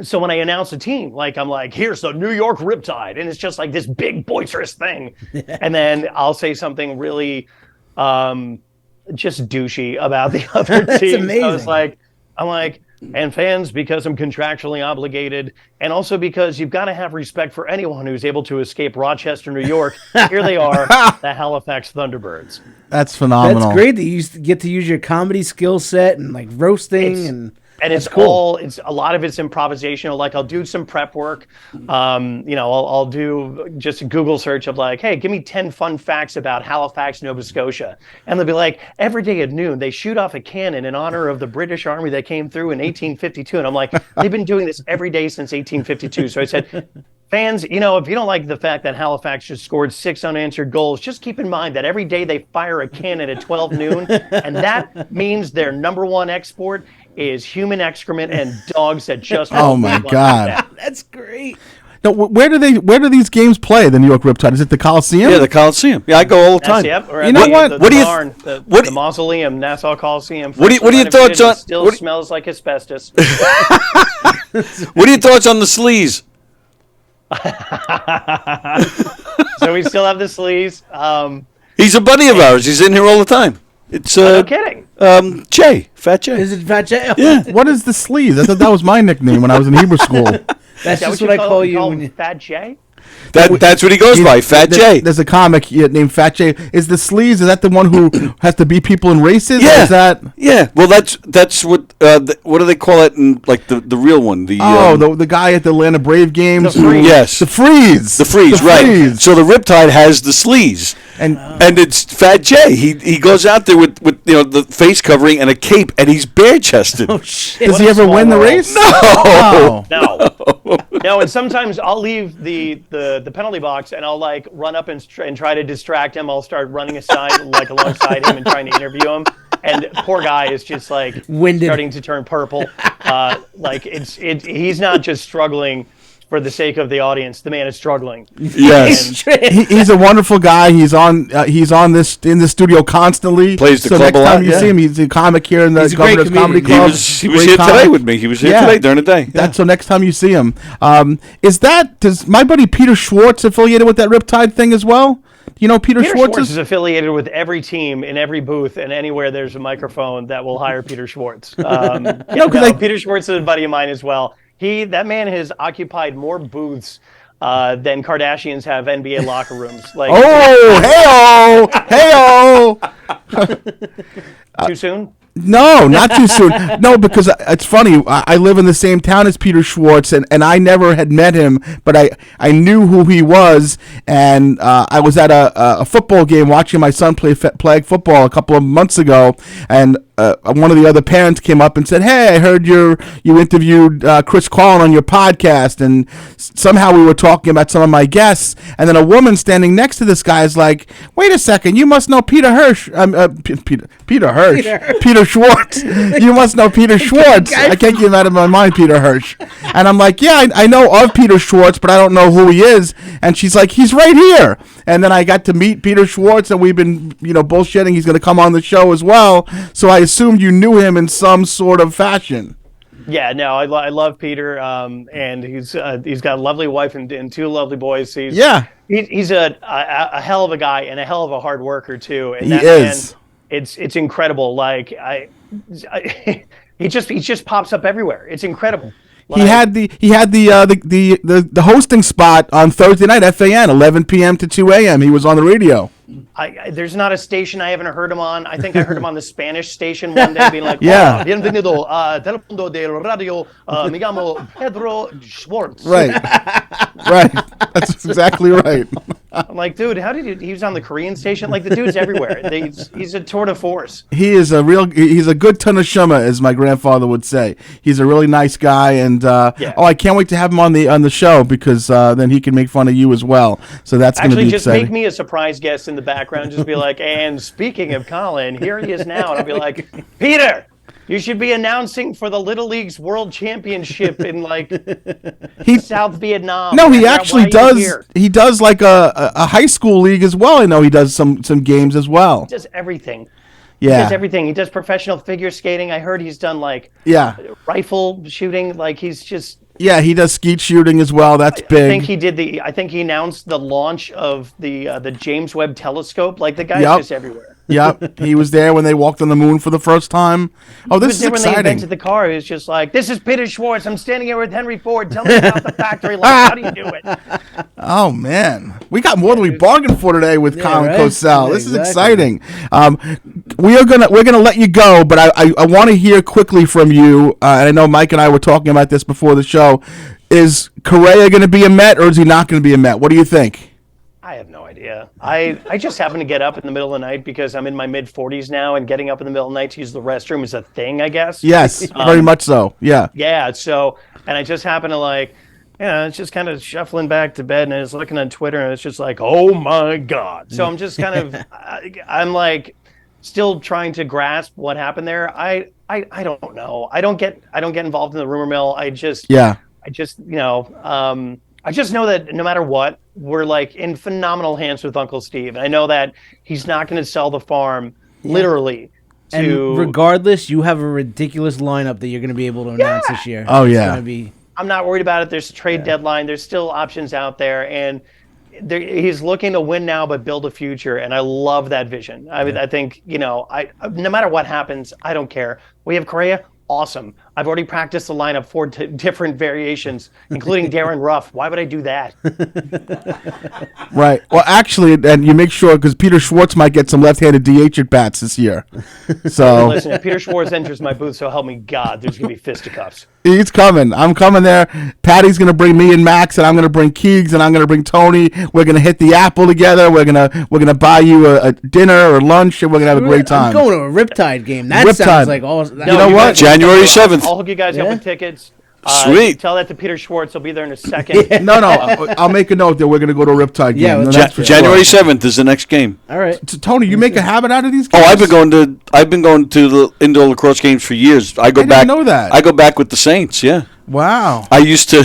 So when I announce a team, I'm like, here's the New York Riptide, and it's just like this big boisterous thing, and then I'll say something really, just douchey about the other team. Amazing. I'm like, and fans, because I'm contractually obligated, and also because you've got to have respect for anyone who's able to escape Rochester, New York. Here they are, the Halifax Thunderbirds. That's phenomenal. That's great that you get to use your comedy skill set and roasting And it's cool. it's a lot of it's improvisational. Like I'll do some prep work. I'll do just a Google search of hey, give me 10 fun facts about Halifax, Nova Scotia. And they'll be like, every day at noon, they shoot off a cannon in honor of the British Army that came through in 1852. And I'm like, they've been doing this every day since 1852. So I said, fans, if you don't like the fact that Halifax just scored 6 unanswered goals, just keep in mind that every day they fire a cannon at 12 noon. And that means their number one export is human excrement and dogs that just Oh my God, That's great. No, where do these games play? The New York Riptide, is it the Coliseum? Yeah, the Coliseum. Yeah, I go all the time. Or You know what? The Mausoleum, Nassau Coliseum. What are your thoughts on? Still smells like asbestos. What are your thoughts on the sleaze? So we still have the sleaze. He's a buddy of ours. He's in here all the time. It's no kidding. Fat Jay. Is it Fat Jay? Yeah. What is the sleaze? I thought that was my nickname when I was in Hebrew school. That's just you what I call you. call When him, you Fat Jay? That's what he goes by, Fat Jay. There's a comic named Fat Jay. Is the sleaze? Is that the one who has to beat people in races? Yeah. Or is that? Yeah. Well, that's what. What do they call it in the real one? The guy at the Atlanta Brave games. The Freeze. Yes. The freeze. The freeze, right? So the Riptide has the sleaze, and it's Fat Jay. He goes out there with the face covering and a cape, and he's bare chested. oh shit! Does he ever win the race? No. No, and sometimes I'll leave the penalty box and I'll run up and try to distract him. I'll start running aside alongside him and trying to interview him. And poor guy is just Winded. starting to turn purple. He's not just struggling for the sake of the audience. The man is struggling. Yes. He's a wonderful guy. He's on this in the studio constantly. Plays the so club next a lot, time you yeah. see him, he's a comic here in the He's a great Governor's Comedy comedian. Club. He was Great here comic. today with me. He was here today during the day. Yeah. So next time you see him, does my buddy Peter Schwartz affiliated with that Riptide thing as well? You know, Peter Peter Schwartz is affiliated with every team in every booth and anywhere there's a microphone that will hire Peter Schwartz. Peter Schwartz is a buddy of mine as well. That man has occupied more booths than Kardashians have NBA locker rooms. Like, too soon? No, not too soon. No, because it's funny. I live in the same town as Peter Schwartz, and I never had met him, but I knew who he was, and I was at a football game watching my son play flag football a couple of months ago, and one of the other parents came up and said, "Hey, I heard you interviewed Chris Carlin on your podcast," and somehow we were talking about some of my guests, and then a woman standing next to this guy is like, "Wait a second, you must know Peter Schwartz. You must know Peter Schwartz." I can't get him out of my mind, Peter Hirsch. And I'm like, "Yeah, I know of Peter Schwartz, but I don't know who he is." And she's like, "He's right here." And then I got to meet Peter Schwartz, and we've been, bullshitting. He's going to come on the show as well. So I assumed you knew him in some sort of fashion. Yeah, no, I love Peter, and he's got a lovely wife and two lovely boys. He's a hell of a guy and a hell of a hard worker too. And he is. Man, it's incredible. Like he just pops up everywhere. It's incredible. He had the hosting spot on Thursday night, FAN, 11 p.m. to 2 a.m. He was on the radio. There's not a station I haven't heard him on. I think I heard him on the Spanish station one day being like, yeah. Bienvenido a Telemundo de Radio, me llamo Pedro Schwartz. Right. Right. That's exactly right. I'm like, dude, he was on the Korean station? Like, the dude's everywhere. He's a tour de force. He's a good ton of shumma, as my grandfather would say. He's a really nice guy, and I can't wait to have him on the show, because then he can make fun of you as well. So that's going to be exciting. Actually, just make me a surprise guest in the background. Just be like, and speaking of Colin, here he is now. And I'll be like, Peter, you should be announcing for the Little League's World Championship in South Vietnam. No, he actually does. He does like a high school league as well. I know he does some games as well. He does everything. Yeah. He does everything. He does professional figure skating. I heard he's done rifle shooting. Like, he's just. Yeah, he does skeet shooting as well. That's big. I think he announced the launch of the James Webb Telescope. Like, the guy's just everywhere. Yep, he was there when they walked on the moon for the first time. Oh, this is exciting. When they invented the car, he was just like, "This is Peter Schwartz. I'm standing here with Henry Ford. Tell me about the factory life. How do you do it?" Oh man, we got more than we bargained for today with Colin Cosell. Yeah, this is exciting. We're gonna let you go, but I want to hear quickly from you. And I know Mike and I were talking about this before the show. Is Correa going to be a Met, or is he not going to be a Met? What do you think? I have no idea. I just happen to get up in the middle of the night because I'm in my mid-40s now, and getting up in the middle of the night to use the restroom is a thing, I guess. Yes, very much so. Yeah. Yeah. So, and I just happen to it's just kind of shuffling back to bed, and I was looking on Twitter, and it's just like, oh my God. So I'm just kind of, I'm like still trying to grasp what happened there. I don't know. I don't get involved in the rumor mill. I just know that no matter what, we're in phenomenal hands with Uncle Steve. And I know that he's not going to sell the farm literally. And regardless, you have a ridiculous lineup that you're going to be able to announce this year. Oh, yeah. I'm not worried about it. There's a trade deadline. There's still options out there. And he's looking to win now but build a future. And I love that vision. I mean, I think, no matter what happens, I don't care. We have Correa. Awesome. I've already practiced the lineup 4 different variations, including Darren Ruff. Why would I do that? Right. Well, actually, and you make sure, because Peter Schwartz might get some left-handed DH at bats this year. So listen, if Peter Schwartz enters my booth, so help me God, there's going to be fisticuffs. He's coming. I'm coming there. Patty's going to bring me and Max, and I'm going to bring Keegs, and I'm going to bring Tony. We're going to hit the Apple together. We're gonna buy you a dinner or lunch, and we're going to have a great time. I'm going to a Riptide game. That sounds like all. You know what? January 7th. I'll hook you guys up with tickets. Sweet. Tell that to Peter Schwartz. He'll be there in a second. No. I'll make a note that we're going to go to a Riptide game. Yeah, January 7th is the next game. All right. So, Tony, you make a habit out of these games? Oh, I've been going to the indoor lacrosse games for years. I didn't know that. I go back with the Saints. Yeah. Wow. I used to.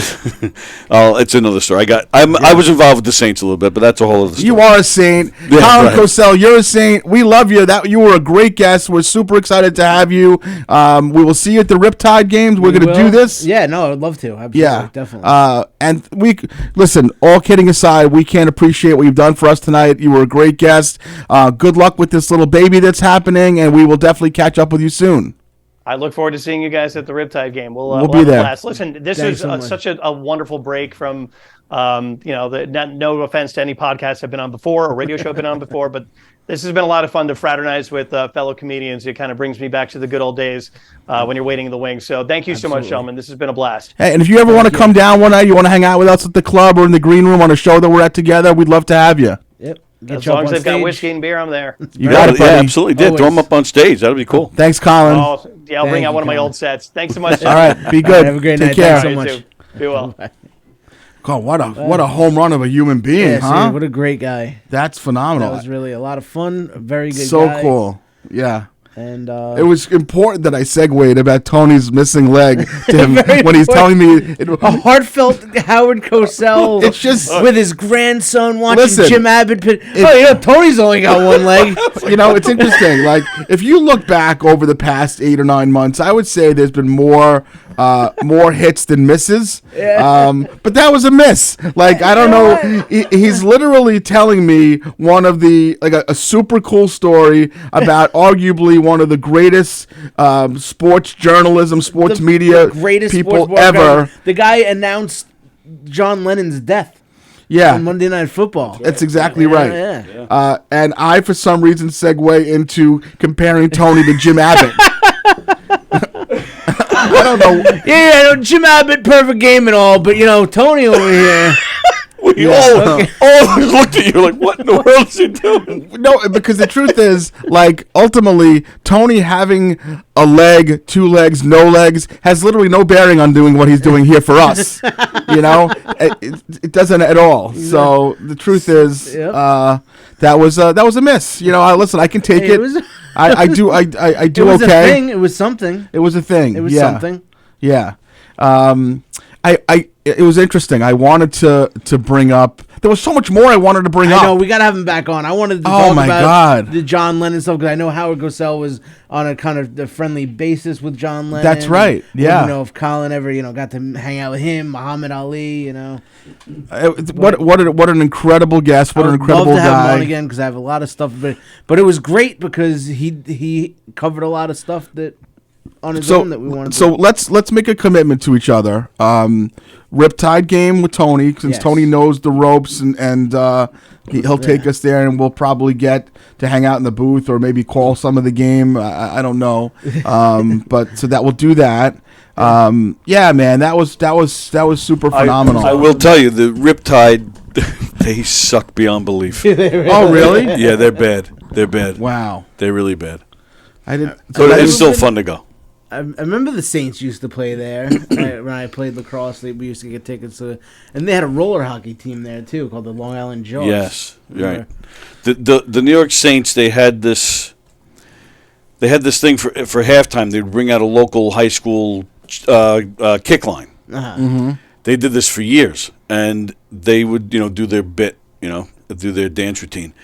Oh, it's another story. I was involved with the Saints a little bit, but that's a whole other story. You are a saint. Yeah, Colin right. Cosell, you're a saint. We love you. You were a great guest. We're super excited to have you. We will see you at the Riptide games. We're going to do this. Yeah, no, I'd love to. Absolutely, Yeah, definitely. And listen. All kidding aside, we can't appreciate what you've done for us tonight. You were a great guest. Good luck with this little baby that's happening, and we will definitely catch up with you soon. I look forward to seeing you guys at the Riptide game. We'll be have a there. blast. Listen, this Thanks is so much. such a wonderful break from, no offense to any podcasts I've been on before or radio show I've been on before, but this has been a lot of fun to fraternize with fellow comedians. It kind of brings me back to the good old days when you're waiting in the wings. So thank you so much, gentlemen. This has been a blast. Hey, and if you ever want to come down one night, you want to hang out with us at the club or in the green room on a show that we're at together, we'd love to have you. Yep. As long as they've got whiskey and beer, I'm there. You got it, buddy. Yeah, absolutely. Did Always. throw them up on stage. That'd be cool. Thanks, Colin. Oh, yeah, I'll bring Thank out you, one of my Colin. old sets. Thanks so much. All right, be good. Have a great Take night. care. Thanks so You much. too. Be well. God, what a home run of a human being, Yeah, huh? seriously, what a great guy. That's That phenomenal. was really a lot of fun. A very good So guy. cool. Yeah. And It was important that I segued about Tony's missing leg to him Very when he's telling me. a heartfelt Howard Cosell. It's just- with his grandson watching Listen, Jim Abbott. Tony's only got one leg. It's interesting. Like, if you look back over the past 8 or 9 months, I would say there's been more hits than misses. But that was a miss. Like, I don't know. He's literally telling me one of the a super cool story about arguably one of the greatest sports journalism, sports media Greatest people sports ever. broadcaster. The guy announced John Lennon's death Yeah. on Monday Night Football. That's exactly right. Yeah. And I, for some reason, segue into comparing Tony to Jim Abbott. I don't know. Yeah, Jim Abbott, perfect game and all, but Tony over here. We all looked at you like, what in the world is he doing? No, because the truth is, like, ultimately, Tony having a leg, 2 legs, no legs, has literally no bearing on doing what he's doing here for us. It doesn't at all. So the truth is, that was a miss. Listen, I can take Hey, it. it was- I do. I do It was okay. a thing. It was something. It was a thing. It was yeah. something. Yeah. It was interesting. I wanted to bring up. There was so much more I wanted to bring up. I know, we got to have him back on. I wanted to Oh, talk my about God. the John Lennon stuff because I know Howard Cosell was on a kind of the friendly basis with John Lennon. That's right, yeah. If Colin ever, got to hang out with him, Muhammad Ali, What an incredible guest! What I an would incredible love to have him on guy! again because I have a lot of stuff. But it was great because he covered a lot of stuff that on his own that we wanted So to. let's make a commitment to each other. Riptide game with Tony, since Yes. Tony knows the ropes, and he'll take us there, and we'll probably get to hang out in the booth or maybe call some of the game. I don't know, but so that we'll do that. Yeah, man, that was super phenomenal. I will tell you, the Riptide, they suck beyond belief. Oh, really? Yeah, they're bad. They're bad. Wow. They're really bad. I didn't. But it's still fun to go. I remember the Saints used to play there when I played lacrosse. We used to get tickets to, and they had a roller hockey team there too called the Long Island Jars. Yes, right. The New York Saints, they had this thing for halftime. They'd bring out a local high school kick line. Uh-huh. They did this for years, and they would do their bit, do their dance routine.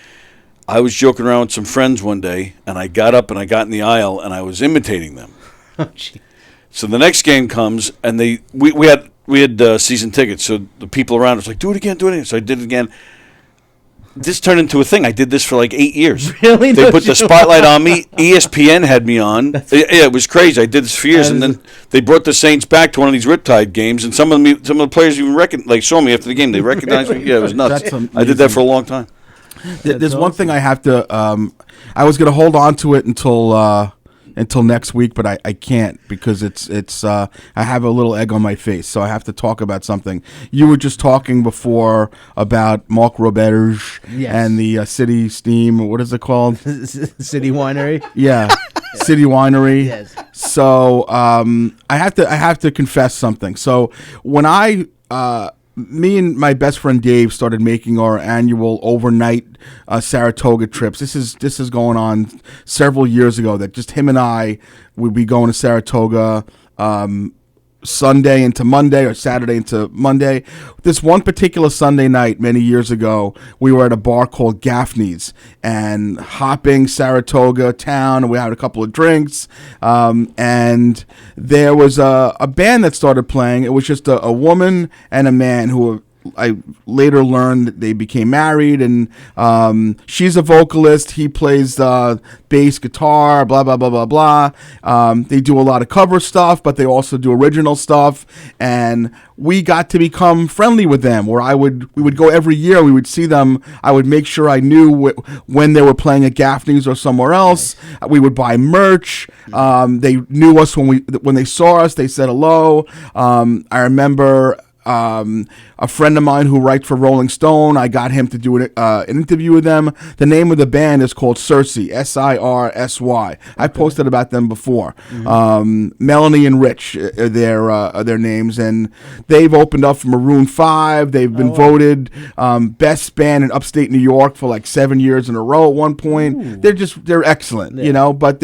I was joking around with some friends one day, and I got up and I got in the aisle and I was imitating them. Oh, gee. So the next game comes, and we had season tickets, so the people around us like, do it again. So I did it again. This turned into a thing. I did this for like 8 years. Really? They No put the joke. spotlight on me. ESPN had me on. It was crazy. I did this for years, and then they brought the Saints back to one of these Riptide games, and some of the players even saw me after the game. They recognized me. Yeah, it was nuts. That's I did that for a long time. There's one thing I have to. I was going to hold on to it until next week, but I can't because it's I have a little egg on my face, so I have to talk about something. You were just talking before about Marc Roberge Yes. and the City Steam. What is it called? City Winery. Yeah, City Winery. Yes. So I have to confess something. So when me and my best friend Dave started making our annual overnight Saratoga trips. This is going on several years ago. That just him and I would be going to Saratoga Sunday into Monday or Saturday into Monday. This one particular Sunday night many years ago, we were at a bar called Gaffney's and hopping Saratoga town, and we had a couple of drinks, and there was a band that started playing. It was just a woman and a man who I later learned that they became married, and she's a vocalist. He plays bass guitar, blah, blah, blah, blah, blah. They do a lot of cover stuff, but they also do original stuff, and we got to become friendly with them, where we would go every year. We would see them. I would make sure I knew when they were playing at Gaffney's or somewhere else. We would buy merch. They knew us when they saw us. They said hello. I remember a friend of mine who writes for Rolling Stone, I got him to do an interview with them. The name of the band is called Herschy, Sirsy. I posted about them before. Melanie and Rich are their names, and they've opened up for Maroon 5. They've been voted best band in upstate New York for like 7 years in a row at one point. Ooh. They're excellent, but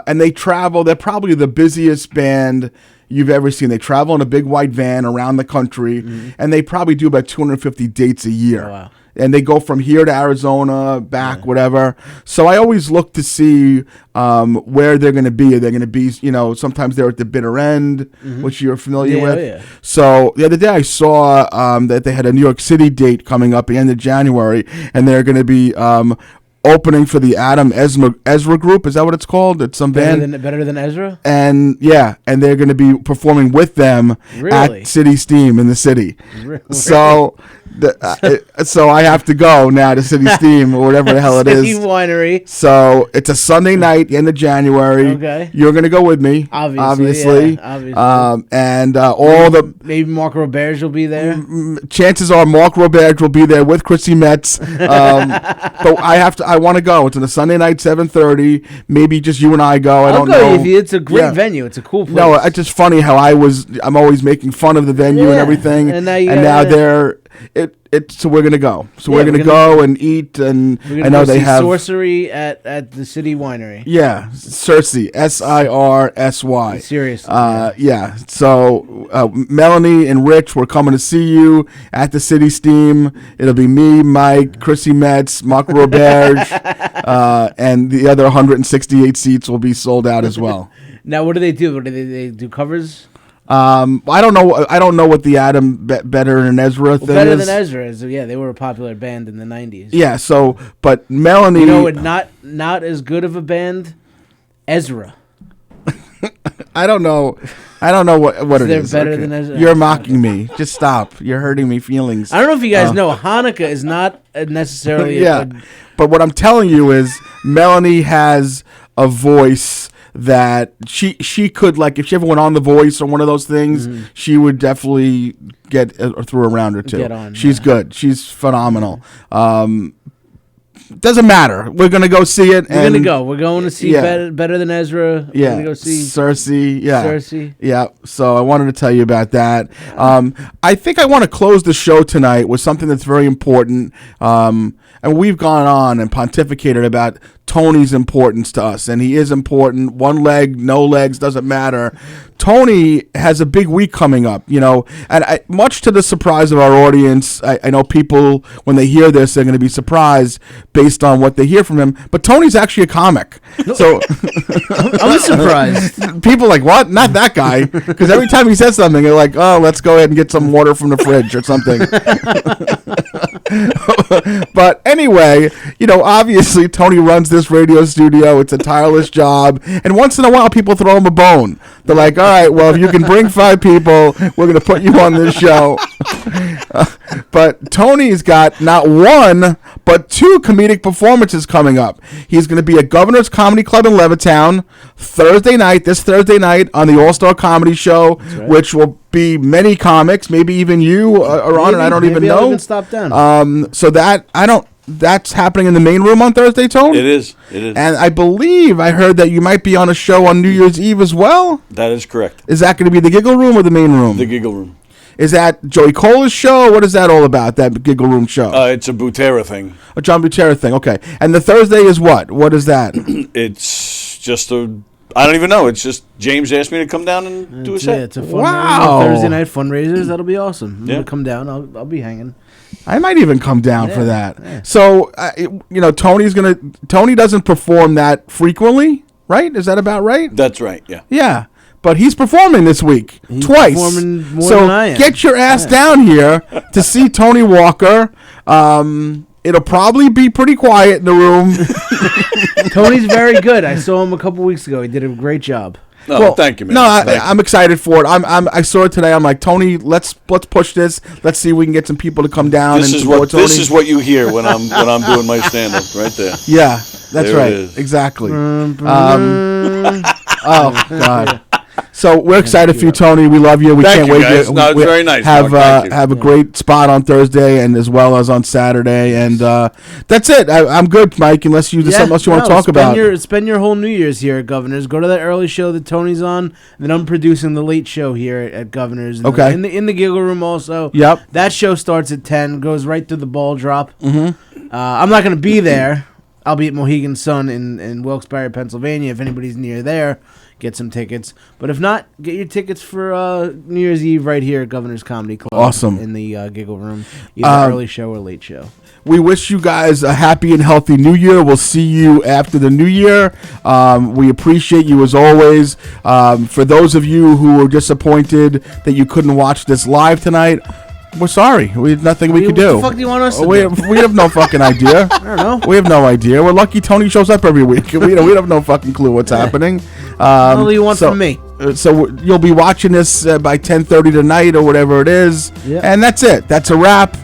and they travel. They're probably the busiest band you've ever seen. They travel in a big white van around the country, and they probably do about 250 dates a year. Oh, wow. And they go from here to Arizona, back, whatever. So I always look to see where they're going to be. Are they going to be, sometimes they're at the bitter end, which you're familiar with. Yeah. So the other day I saw that they had a New York City date coming up at the end of January, and they're going to be opening for the Adam Ezra group. Is that what it's called? It's some band. Better than Ezra? And and they're going to be performing with them at City Steam in the city. Really? So so I have to go now to City Steam or whatever the hell it is. City Winery. So it's a Sunday night, end of January. Okay. You're going to go with me. Obviously. And all maybe Mark Roberge will be there. Chances are Mark Roberge will be there with Chrissy Metz. But I want to go. It's on a Sunday night, 7:30. Maybe just you and I go. I don't know. I'll go. It's a great venue. It's a cool place. No, it's just funny how I'm always making fun of the venue and everything. And now they're so we're gonna go. So we're gonna go and eat, and I know they have sorcery at the City Winery. Yeah, Herschy, Sirsy. Seriously. So Melanie and Rich, we're coming to see you at the City Steam. It'll be me, Mike, Chrissy Metz, Mark Roberge, and the other 168 seats will be sold out as well. Now, what do they do? Do they do covers? I don't know what the Adam Better Than Ezra thing is. Better Than Ezra is, they were a popular band in the 90s. Yeah, so, but Melanie... not as good of a band, Ezra. I don't know what it is. They're better than Ezra. You're mocking me. Just stop. You're hurting me feelings. I don't know if you guys know, Hanukkah is not necessarily but what I'm telling you is Melanie has a voice that she could, like, if she ever went on The Voice or one of those things, she would definitely get through a round or two. Get on, she's good. She's phenomenal. Doesn't matter. We're gonna go see it. We're gonna go. We're going to see Better Than Ezra. Yeah. We're gonna go see Herschy. Yeah. Herschy. Yeah. So I wanted to tell you about that. I think I want to close the show tonight with something that's very important. And we've gone on and pontificated about Tony's importance to us, and he is important. One leg, no legs, doesn't matter. Tony has a big week coming up, and much to the surprise of our audience, I know people, when they hear this, they're going to be surprised based on what they hear from him, but Tony's actually a comic. So I'm surprised. People are like, what? Not that guy. Because every time he says something, they're like, oh, let's go ahead and get some water from the fridge or something. But anyway, obviously Tony runs this radio studio. It's a tireless job. And once in a while, people throw him a bone. They're like, all right, well, if you can bring 5 people, we're going to put you on this show. But Tony's got not one, but 2 comedic performances coming up. He's going to be at Governor's Comedy Club in Levittown this Thursday night on the All-Star Comedy Show, which will be many comics, maybe even you are on it. I don't even know. I'll even stop down. So that's happening in the main room on Thursday, Tony? It is. And I believe I heard that you might be on a show on New Year's Eve as well. That is correct. Is that going to be the Giggle Room or the main room? The Giggle Room. Is that Joey Cola's show? What is that all about, that Giggle Room show? It's a Butera thing. A John Butera thing, okay. And the Thursday is what? What is that? It's just a I don't even know. It's just James asked me to come down and do a set. It's a fundraiser. Wow. Thursday night fundraisers. That'll be awesome. I'm Yeah. gonna come down. I'll be hanging. I might even come down for that. Yeah. So, Tony doesn't perform that frequently, right? Is that about right? That's right. Yeah. Yeah. But he's performing this week twice. performing more so than I am. get your ass down here to see Tony Walker. It'll probably be pretty quiet in the room. Tony's very good. I saw him a couple weeks ago. He did a great job. No, thank you, man. No, Thank I'm excited for it. I saw it today. I'm like, Tony, let's push this. Let's see if we can get some people to come down. This and is support Tony. this is what you hear when I'm doing my stand up right there. Yeah, that's There it right. is. Exactly. Oh God. So we're excited for you, Tony. We love you. We Thank can't you, wait guys. to No, it's very nice, have Mark. Thank you. have a great spot on Thursday and as well as on Saturday. And that's it. I'm good, Mike. Unless there's something else you want to talk about. Spend your whole New Year's here at Governor's. Go to that early show that Tony's on. And then I'm producing the late show here at Governor's. Okay. In the Giggle Room also. Yep. That show starts at 10. Goes right through the ball drop. Mm-hmm. I'm not going to be there. I'll be at Mohegan Sun in Wilkes-Barre, Pennsylvania. If anybody's near there, get some tickets. But if not, get your tickets for New Year's Eve right here at Governor's Comedy Club. Awesome. In the Giggle Room. Either early show or late show. We wish you guys a happy and healthy New Year. We'll see you after the New Year. We appreciate you as always. For those of you who were disappointed that you couldn't watch this live tonight, we're sorry. We have nothing we could do. What the fuck do you want us to we do? we have no fucking idea. I don't know. We have no idea. We're lucky Tony shows up every week. We have no fucking clue what's happening. What do you want from me? So you'll be watching this by 10:30 tonight or whatever it is. Yep. And that's it. That's a wrap.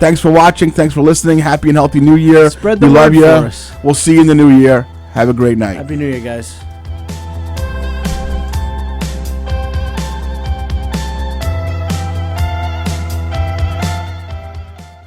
Thanks for watching. Thanks for listening. Happy and healthy New Year. Spread the we love word you. for us. We'll see you in the new year. Have a great night. Happy New Year, guys.